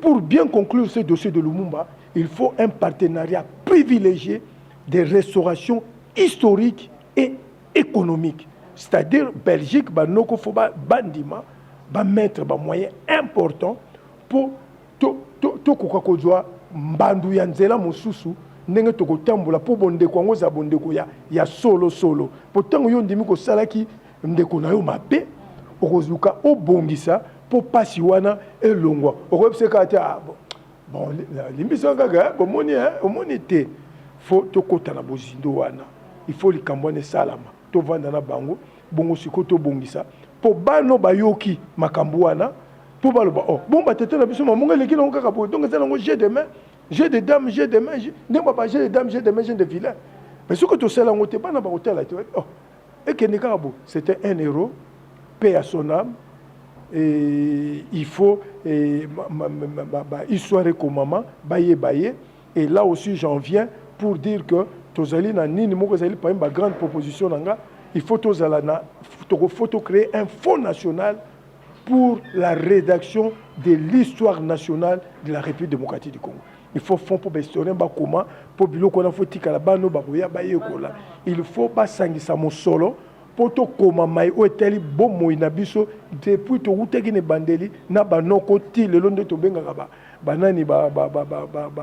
pour bien conclure ce dossier de Lumumba, il faut un partenariat privilégié des restaurations historiques et économiques. C'est-à-dire Belgique, Banoko Foba, Bandima, va mettre des moyens importants pour tout Kokakozwa, Mbandu Yanzela Mosusu, Nenge Toko Tambola, pour Bondeko, Ngoza Bondeko, ya solo. Pourtant, yon dimi ko salaki, Ndeko na yo mabe, Orozuka, o Bongisa, pour Pasiwana et Longwa. Orobsekate, bon, l'émission gaga, au moni te, faut to kota na bozindo wana. Il faut li kambone salama, to vanda na bango, bongo sikoto bongisa. Po bano bayoki makambu wana, po baloba oh, bon ba tete na biso mamunga leki na kaka po. Donc ça nango jeu de main, jeu de dames, jeu de main, ndemba ba jeu de dames, jeu de main, jeu de vilain. Mais ce que to sala ngote pas na ba hôtel là, oh. Et que Nikabo, c'était un héros, paix à son âme. Et il faut histoire comme maman baye et là aussi j'en viens pour dire que tozali na nini moko zali par une grande proposition nanga il faut faut créer un fonds national pour la rédaction de l'histoire nationale de la République démocratique du Congo. Il faut fonds pour historien ba comment pour biloko na faut tikala bano ba boya baye kola. Il faut pas sangisa mon solo poto koma mai o eteli bomo ina biso depuis to uteki ne bandeli na banoko ti le londe to benga ba banani ba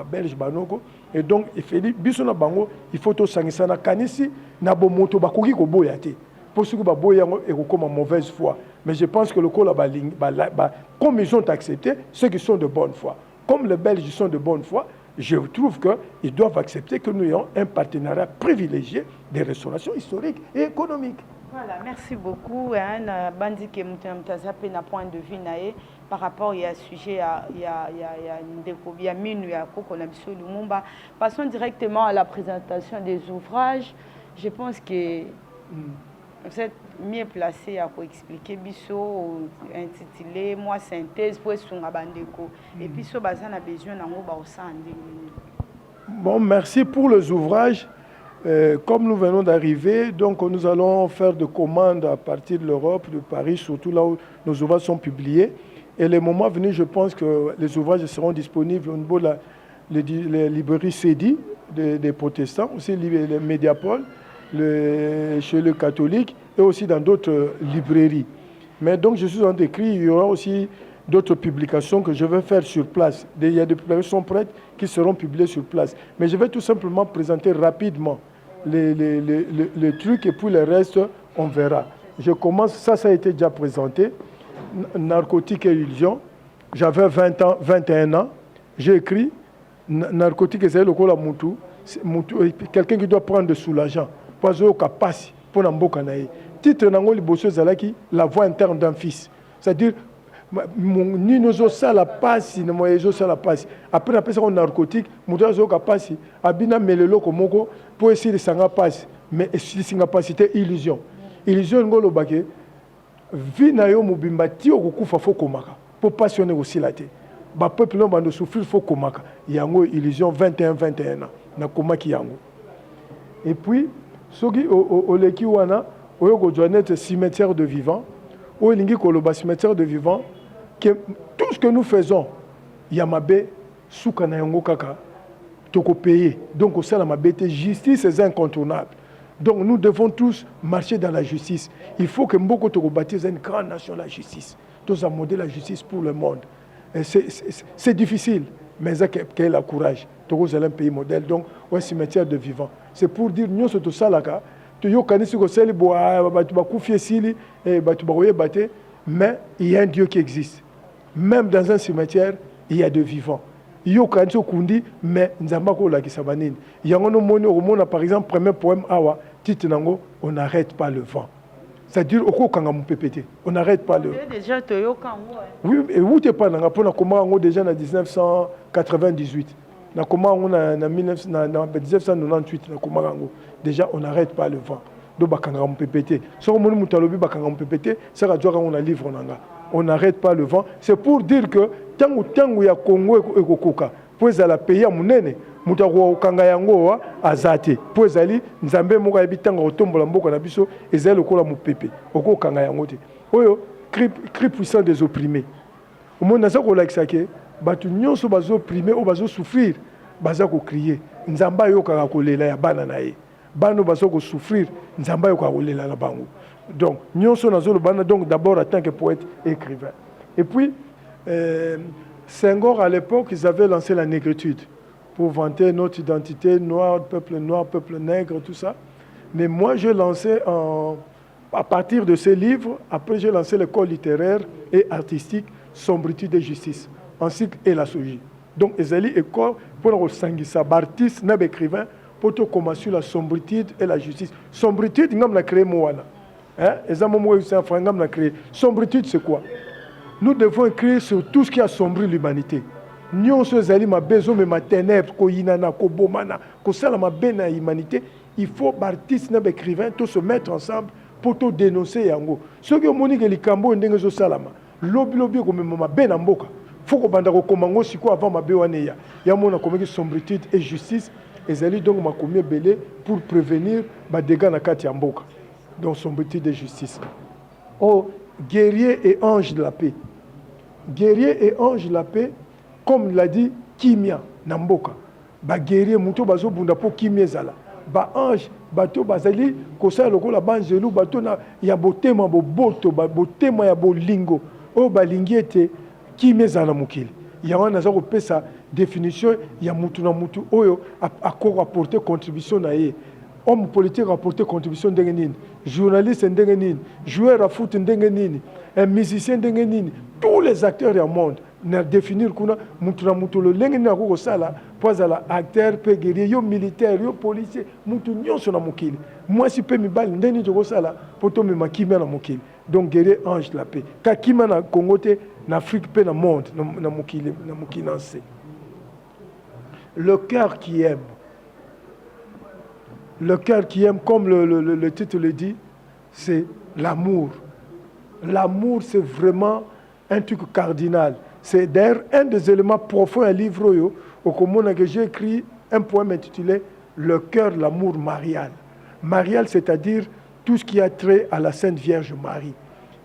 belge banoko et donc il fait biso na bango il faut to sangisa na kanisi na bomoto ba koki ko boya te pour ce que ba boya et ko comme mauvaise foi mais je pense que le kola comme ils ont accepté ceux qui sont de bonne foi comme les Belges sont de bonne foi je trouve qu'ils doivent accepter que nous ayons un partenariat privilégié des restaurations historiques et économiques. Voilà, merci beaucoup. Bandi qui est un point de vue par rapport à ce sujet, il y a Minu, il y a Kokonabisou Lumumba. Passons directement à la présentation des ouvrages. Je pense que vous êtes mieux placé à expliquer Bisso, intitulé Moi synthèse pour Bandeko. Et puis, ça a besoin d'un. Bon, merci pour les ouvrages. Comme nous venons d'arriver, donc nous allons faire des commandes à partir de l'Europe, de Paris, surtout là où nos ouvrages sont publiés. Et le moment venu, je pense que les ouvrages seront disponibles au niveau de la librairie CEDI des protestants, aussi les Mediapol, chez les catholiques et aussi dans d'autres librairies. Mais donc je suis en écrit, il y aura aussi d'autres publications que je vais faire sur place. Il y a des publications prêtes qui seront publiées sur place. Mais je vais tout simplement présenter rapidement les trucs et puis le reste, on verra. Je commence, ça a été déjà présenté. Narcotique et illusion. J'avais 20 ans, 21 ans. J'ai écrit Narcotique et c'est le cola Moutou. Quelqu'un qui doit prendre de soulageant. Pour passer pour n'amboka naï. Titre nango liboso zalaki la voix interne d'un fils. C'est-à-dire ni nous ça la passe ni moi ça la passe après après ça on narcotique muda zo ka passe abina melelo komoko pour essayer de sanga passe mais si singa passe c'était illusion ngolo bake vi na yo mobimba ti okukufa fo komaka pour passionner aussi la tête ba peuple no bando souffrir fo komaka yango illusion 21 ans na komaki yango et puis soki oleki wana oyo ko joindre cimetière de vivants oyo lingi koloba cimetière de vivants que tout ce que nous faisons, Yamabe, Soukana Yango Kaka, Toko payé. Donc, au sein de la justice est incontournable. Donc, nous devons tous marcher dans la justice. Il faut que Mboko Toko bâtisse une grande nation de la justice. Tous à modèle la justice pour le monde. C'est difficile, mais il y a le courage. Toko est un pays modèle, donc, un cimetière de vivants. C'est pour dire, nous, c'est tout ça là. Mais il y a un Dieu qui existe. Même dans un cimetière, il y a des vivants. Il y a un kundi, mais Nzambako la kisabanine. Il y a un moment, par exemple, premier poème Awa, titre nango, on n'arrête pas le vent. C'est-à-dire, on n'arrête pas le vent. Déjà, oui, et où t'es pas dans comment déjà en 1998. En 1998, déjà, on n'arrête pas le vent. do bakanga mpepete soko moni mutalobi bakanga mpepete ça ka joa on a livre nanga on n'arrête pas le vent c'est pour dire que tangu ya Congo ekokoka pour la pays ya munene mutako kanga yango wa azate pour ezali nzambe moko ya bitanga otombola mboka na biso ezali lokola mupepe oko kanga yango te oyo cri puissant des opprimés au monde naza ko lakisa ke batu nyonso bazo opprimer o bazo souffrir baza ko crier nzamba yo kaka kolela ya bana na ye bano bazo ko souffrir nzamba yo kaka kolela na bango donc nyonso nazo le bana donc d'abord en tant que poète et écrivain et puis Senghor à l'époque ils avaient lancé la négritude pour vanter notre identité noir, peuple nègre, tout ça. Mais moi, j'ai lancé, à partir de ces livres, après j'ai lancé l'école littéraire et artistique Sombritude et Justice, ainsi que la Soji. Donc, ezali école pour le sanguissa, artiste, nab écrivain, pour tout commencer la sombritude et la justice. Sombritude, nous avons créé Moana. Sombritude, c'est quoi? Nous devons écrire sur tout ce qui a sombré l'humanité. Nyonso ezali mabezo me maténèbres ko yinana ko bomana ko sala mabe na humanité il faut artiste na écrivain tous se mettre ensemble pour tout dénoncer yango soki omoni ke likambo ndenge zo salama lobi ko mema mabe na mboka faut ko banda ko komango siko avant mabe wane ya mona komeki sombritude et justice ezali donc makomi belé pour prévenir ba dégâts na kati ya mboka donc sombritude et justice oh guerrier et ange de la paix guerrier et ange de la paix comme l'a dit Kimia Namboka, ba guerrier muto bazo bunda po Kimia zala, ba ange bato bazali kosa lokola banjelu bato na ya botema bo boto ba botema ya bolingo o balingiete Kimia zala mukili. Ya wana za ko pesa définition ya mutu na mutu oyo akoko apporter contribution na ye. Homme politique apporter contribution ndenge nini, journaliste ndenge nini, joueur à foot ndenge nini, un musicien ndenge nini, tous les acteurs du monde na définir kuna mutu na mutu le lenge na ko sala poza la acteur pe guerrier yo militaire yo policier mutu nyonso na mokili moi si pe mibali ndeni to ko sala poto me makima na mokili donc guerrier ange de la paix ka kima na Congo te na Afrique pe na monde na mokili nanse le cœur qui aime comme le titre le dit c'est l'amour c'est vraiment un truc cardinal. C'est d'ailleurs un des éléments profonds du livre au commun que j'ai écrit un poème intitulé Le cœur, l'amour marial. Marial, c'est-à-dire tout ce qui a trait à la Sainte Vierge Marie.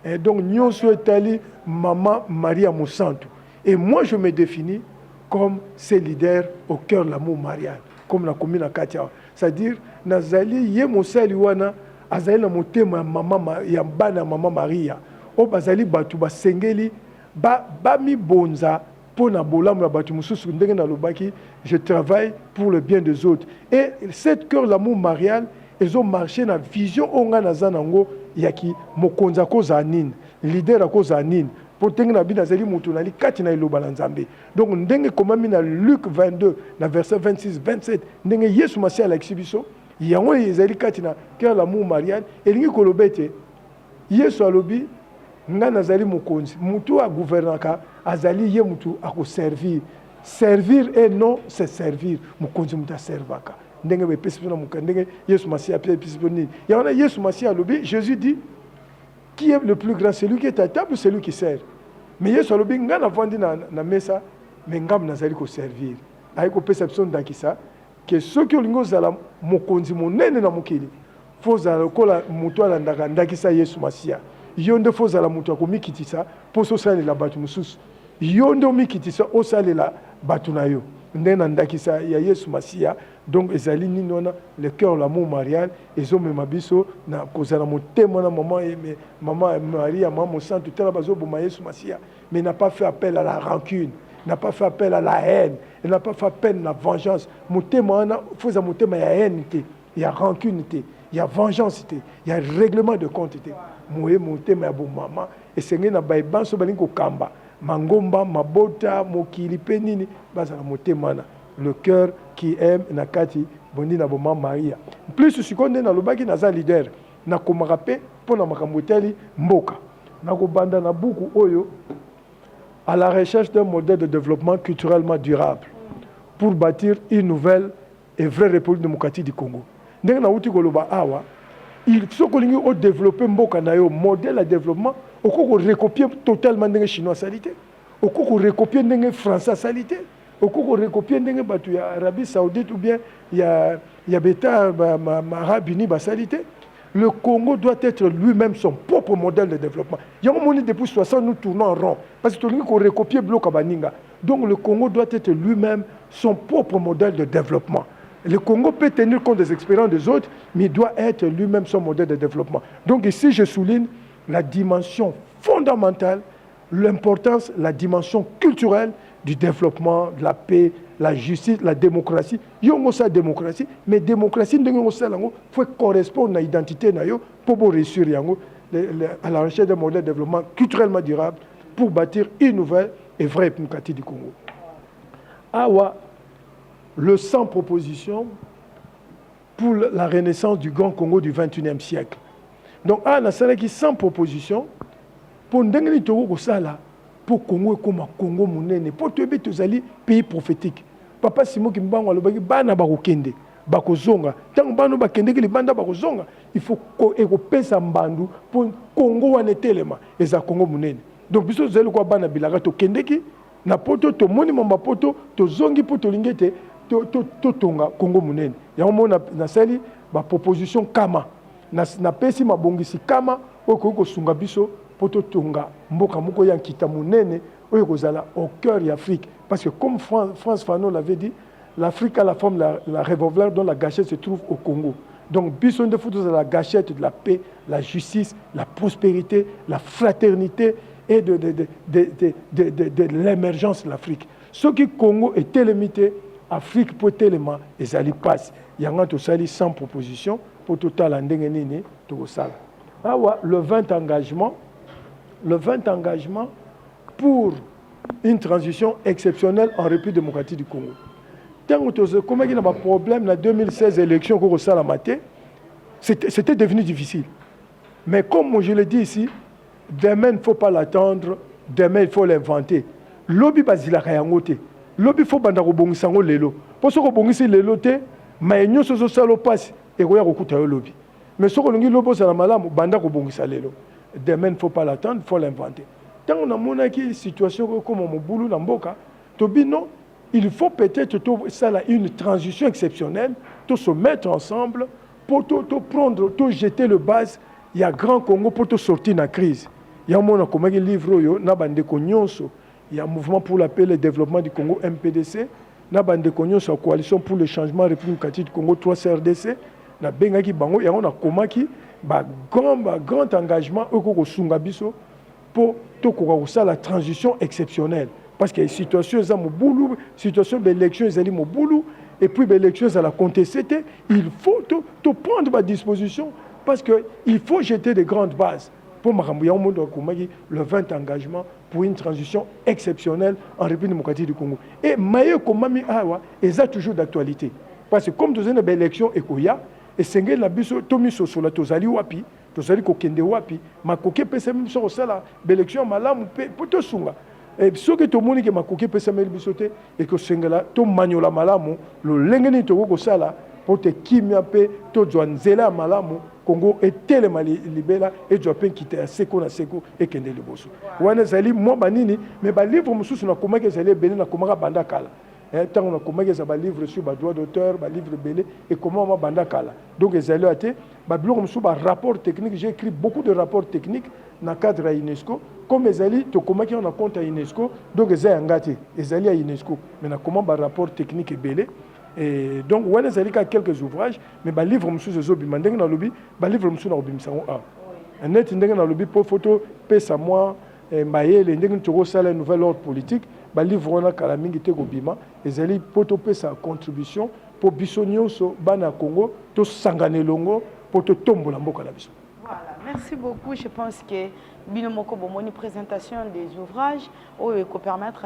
Et donc, nous sommes allés Maman Maria Moussantou. Et moi, je me définis comme ces leaders au cœur, l'amour marial, comme la commune à Katia. C'est-à-dire, Nazali, Yemosali Wana, Azali na motema Maman Yambana Maman Maria. O bazali batu basengeli ba mi bonza pona bolamu ya batu mususu ndenge na lobaki je travaille pour le bien des autres et cette cœur l'amour marial ils ont marché na vision onga na zanango yaki mokonza ko zanine leader ko zanine pour tenga na bina zali mutu na likati na iloba na nzambe donc ndenge komami na Luc 22 na verset 26 27 ndenge Yesu Masia ala exhibition yango ezali kati na cœur l'amour marial elingi kolobete Yesu alobi nga nazali mokonzi mutu a gouvernaka azali ye mutu ako servir et non se servir mokonzi mutu a servaka ndenge be pesipo na muka ndenge Yesu Masia pesipo ni ya wana Yesu Masia alobi Jésus dit qui est le plus grand celui qui est à table celui qui sert mais Yesu alobi nga na vandi na mesa mais ngam nazali ko servir ay ko perception ndakisa que ceux qui olingo zala mokonzi monene na mokili faut zala kola mutu ala ndakisa Yesu Masia yonde fozala mutu akomikitisa po sosalela batu mususu yonde omikitisa osalela batu na yo nde na ndakisa ya Yesu Masia donc ezali ninona le cœur l'amour marial ezomema biso na kozala motema na maman Maria maman sainte tela bazoboma Yesu Masia mais n'a pas fait appel à la rancune n'a pas fait appel à la haine elle n'a pas fait appel à la vengeance motema na foza motema ya haine te ya rancune te ya vengeance te ya règlement de compte te moye motema ya bomama esenge na baibanso balingi kokamba mangomba mabota mokili pe nini bazala motema na le cœur qui aime na kati bondi na boma Maria plus sikonde na lobaki naza leader na komaka pe pona makambo teli mboka na kobanda na buku oyo à la recherche d'un modèle de développement culturellement durable pour bâtir une nouvelle et vraie République démocratique du Congo ndenge na uti koloba awa il faut qu'on développe un modèle de développement, au coup qu'on recopier totalement les chinois salité, au coup qu'on recopier les français salité, au coup qu'on recopier les Arabie Saoudite ou bien il y a Beta Arabes Unis salité. Le Congo doit être lui-même son propre modèle de développement. Il y a un moment depuis 60 nous tournons en rond parce que tout le monde recopier bloc Baninga. Donc le Congo doit être lui-même son propre modèle de développement. Le Congo peut tenir compte des expériences des autres, mais il doit être lui-même son modèle de développement. Donc ici, je souligne la dimension fondamentale, l'importance, la dimension culturelle du développement, de la paix, la justice, la démocratie. Il y a une démocratie, mais la démocratie, il faut correspondre à l'identité pour réussir à la recherche d'un modèle de développement culturellement durable pour bâtir une nouvelle et vraie démocratie du Congo. Awa, le 100 propositions pour la renaissance du Grand Congo du 21e siècle. Donc, on a 100 propositions pour ndengeli toko sala pour Congo comme Congo monene pour tuer tous les pays prophétiques. Papa Simo Kimbango alobaki bana bakokende bakozonga tant bano bakende ki libanda bakozonga il faut ko pesa mbandu pour Congo wana telema eza Congo monene. Donc biso zeli kwa bana bilaka to kendeki na poto to moni mamba poto to zongi poto lingete to tonga Congo monene. Ya mona na sali ba proposition kama na pesi mabongisi kama ko sunga biso poto tonga mboka moko ya kita monene oyo kozala au cœur de l'Afrique parce que comme France Fanon l'avait dit, l'Afrique a la forme la revolver dont la gâchette se trouve au Congo. Donc biso de photos de la gâchette de la paix, la justice, la prospérité, la fraternité et de l'émergence de l'Afrique. Ce qui Congo est limité, Afrique peut tellement et ça lui passe. Il y a un sali sans proposition pour total en dengenini to sala. Le 20 engagement pour une transition exceptionnelle en République démocratique du Congo. Comme il y a un problème dans la 2016 élection au Salamate, c'était devenu difficile. Mais comme je l'ai dit ici, demain il ne faut pas l'attendre, demain il faut l'inventer. Lobby basila kayangote. Lobby faut bandako bongisango lelo. Pour ce que bongisi lelo te, maenyo soso salo passe et koya kokuta yo lobby. Mais ce que longi lobo sala malamu bandako bongisa lelo. Demain il ne faut pas l'attendre, il faut l'inventer. Tant on a une situation comme au boulot dans Mboka, tobi non, il faut peut-être une transition exceptionnelle, tout se mettre ensemble pour prendre, tout jeter le base. Il y a Grand Congo pour tout sortir de la crise. Il y a un livre, il y a un mouvement pour la paix et le développement du Congo, MPDC, il y a une coalition pour le changement républicain du Congo, 3CRDC, il y a un grand engagement pour la transition exceptionnelle. Parce qu'il y a une situation, situation d'élection, et puis l'élection, ça la contesté. Il faut tout prendre ma disposition parce qu'il faut jeter des grandes bases pour le 20 engagement pour une transition exceptionnelle en République démocratique du Congo. Et Maïe Komami Awa, ils ont toujours d'actualité. Parce que comme nous avons une élection, et c'est que la biso Tomi Sosola, Tozali Wapi, Tozali Kokende Wapi, Makoke Pesem Sosala, l'élection Malamu, Potosunga. Et ce que tout le monde qui m'a coupé peut s'amener bisoté et que Sengala, tout maniola malamu, le lengeni to go sala pour te kimyape, to zela malamu, Congo est tellement libéla et tu as peine quitter à seko na seko et kende le bosso. Wana zali mo banini, mais ba livre mususu na comment que zali beni na comment banda kala. Tant on a comment que ça ba livre sur ba droit d'auteur, ba livre belé et comment ma banda kala. Donc zali até ba blog mususu ba rapport technique, j'ai écrit beaucoup de rapports techniques dans le cadre de l'UNESCO. Comme les alliés, tu comment on a compte à l'UNESCO, donc les alliés à l'UNESCO. Maintenant, comment un rapport technique est belé. Et donc, on a quelques ouvrages, mais le livre monsieur Zobi, mandeng na lobby, le livre monsieur na lobby ça a. Un net ndeng na lobby pour photo, pesa moi, maye les ndeng tu resala une nouvelle ordre politique, le livre on a kalamingi te gobima, les alliés pour to pesa contribution pour bisonio so bana Congo, to sangane longo pour to tombo la mboka la biso. Voilà. Merci beaucoup. Je pense que Binomoko Bomoni présentation des ouvrages où il peut permettre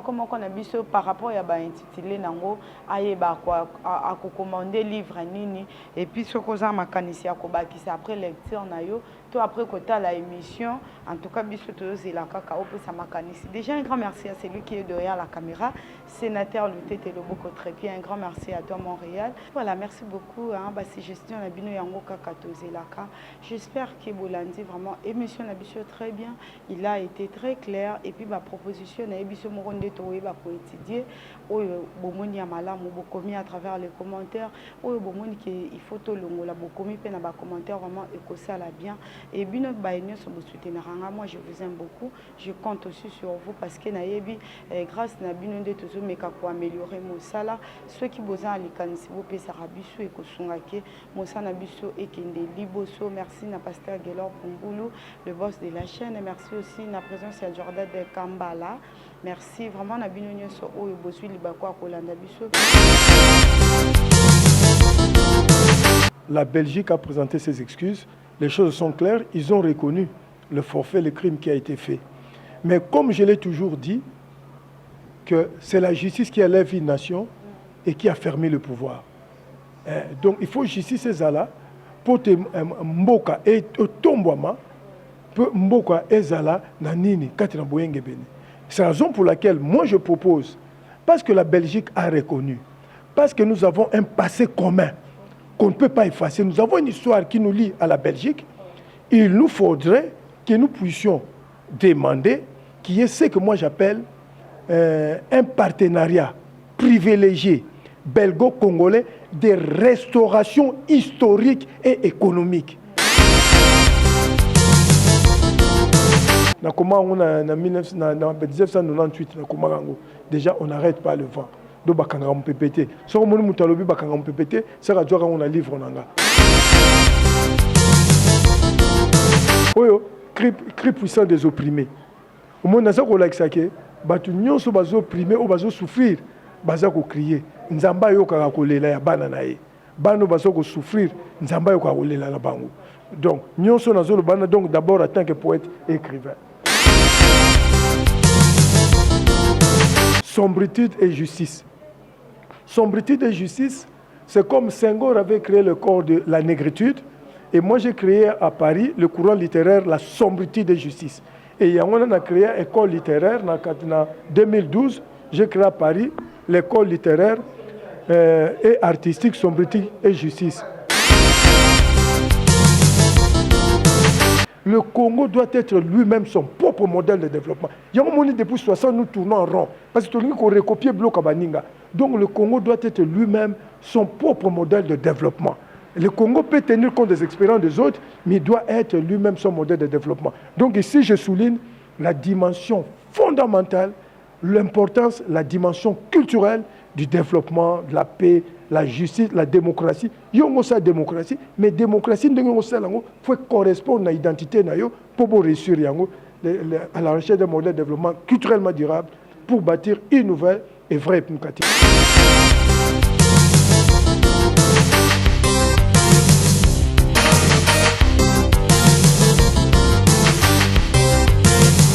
comment on a vu par rapport à intitulé Nango à commander livre nini et puis ce qu'on a makanisi à kobaki c'est après lecture nayo tout après côté la émission en tout cas biso to zela kaka au ça makanisi. Déjà un grand merci à celui qui est derrière la caméra, sénateur Luté Loboko Trépied, un grand merci à toi Montréal. Voilà, merci beaucoup hein ba suggestion na bino yango kaka to zelaka. J'espère que Bolandi vraiment émission na biso très bien, il a été très clair et puis ma proposition na biso moronde towe ba ko étudier oyo bomoni ya malamu bokomi à travers les commentaires oyo bomoni que il faut to longola bokomi pe na ba commentaire vraiment ekosala bien et bino ba enyo so soutenir moi je vous aime beaucoup, je compte aussi sur vous parce que na yebi grâce na bino nde tozo meka ko améliorer mosala ceux qui besoin likanisi bo pe sara biso ekosunga ke mosana biso ekende liboso. Merci na pasteur Gelor Pumbulu, le boss de la chaîne, et merci aussi na présence de Jordan de Kambala. Merci vraiment na bino nyonso oyo bosui libako akolanda biso. La Belgique a présenté ses excuses, les choses sont claires, ils ont reconnu le forfait, le crime qui a été fait. Mais comme je l'ai toujours dit, que c'est la justice qui élève une nation et qui a fermé le pouvoir. Donc il faut justice ezala pour te mboka et tombwama pour mboka ezala na nini kati na boyenge bene. C'est la raison pour laquelle moi je propose, parce que la Belgique a reconnu, parce que nous avons un passé commun qu'on ne peut pas effacer, nous avons une histoire qui nous lie à la Belgique, il nous faudrait que nous puissions demander qu'il y ait ce que moi j'appelle un partenariat privilégié belgo-congolais de restauration historique et économique. En 1998, déjà on n'arrête pas le vent. Donc on peut péter. Si on peut péter, c'est on a livre. Oui, cri puissant des opprimés. Au monde, on a dit que les opprimés ou souffrir, ils ont crié. Nzamba yoka kolela ya bana na ye. Bano baso souffrir, nzamba yoka kolela na bango. Donc, nyonso nazolo bana donc d'abord en tant que poète et écrivain. Sombritude et justice. Sombritude et justice, c'est comme Senghor avait créé le corps de la négritude et moi j'ai créé à Paris le courant littéraire la sombritude et justice. Et on a créé une école littéraire en 2012, j'ai créé à Paris l'école littéraire et artistique, sombritude et justice. Le Congo doit être lui-même son propre modèle de développement. Il y a un moment depuis 60 nous tournons en rond parce que nous avons recopié Bloc Abaninga. Donc le Congo doit être lui-même son propre modèle de développement. Le Congo peut tenir compte des expériences des autres, mais il doit être lui-même son modèle de développement. Donc ici je souligne la dimension fondamentale, l'importance, la dimension culturelle du développement, de la paix, la justice, la démocratie. Il y a une démocratie, mais la démocratie faut correspondre à l'identité pour réussir à la recherche d'un modèle de développement culturellement durable pour bâtir une nouvelle et vraie démocratie.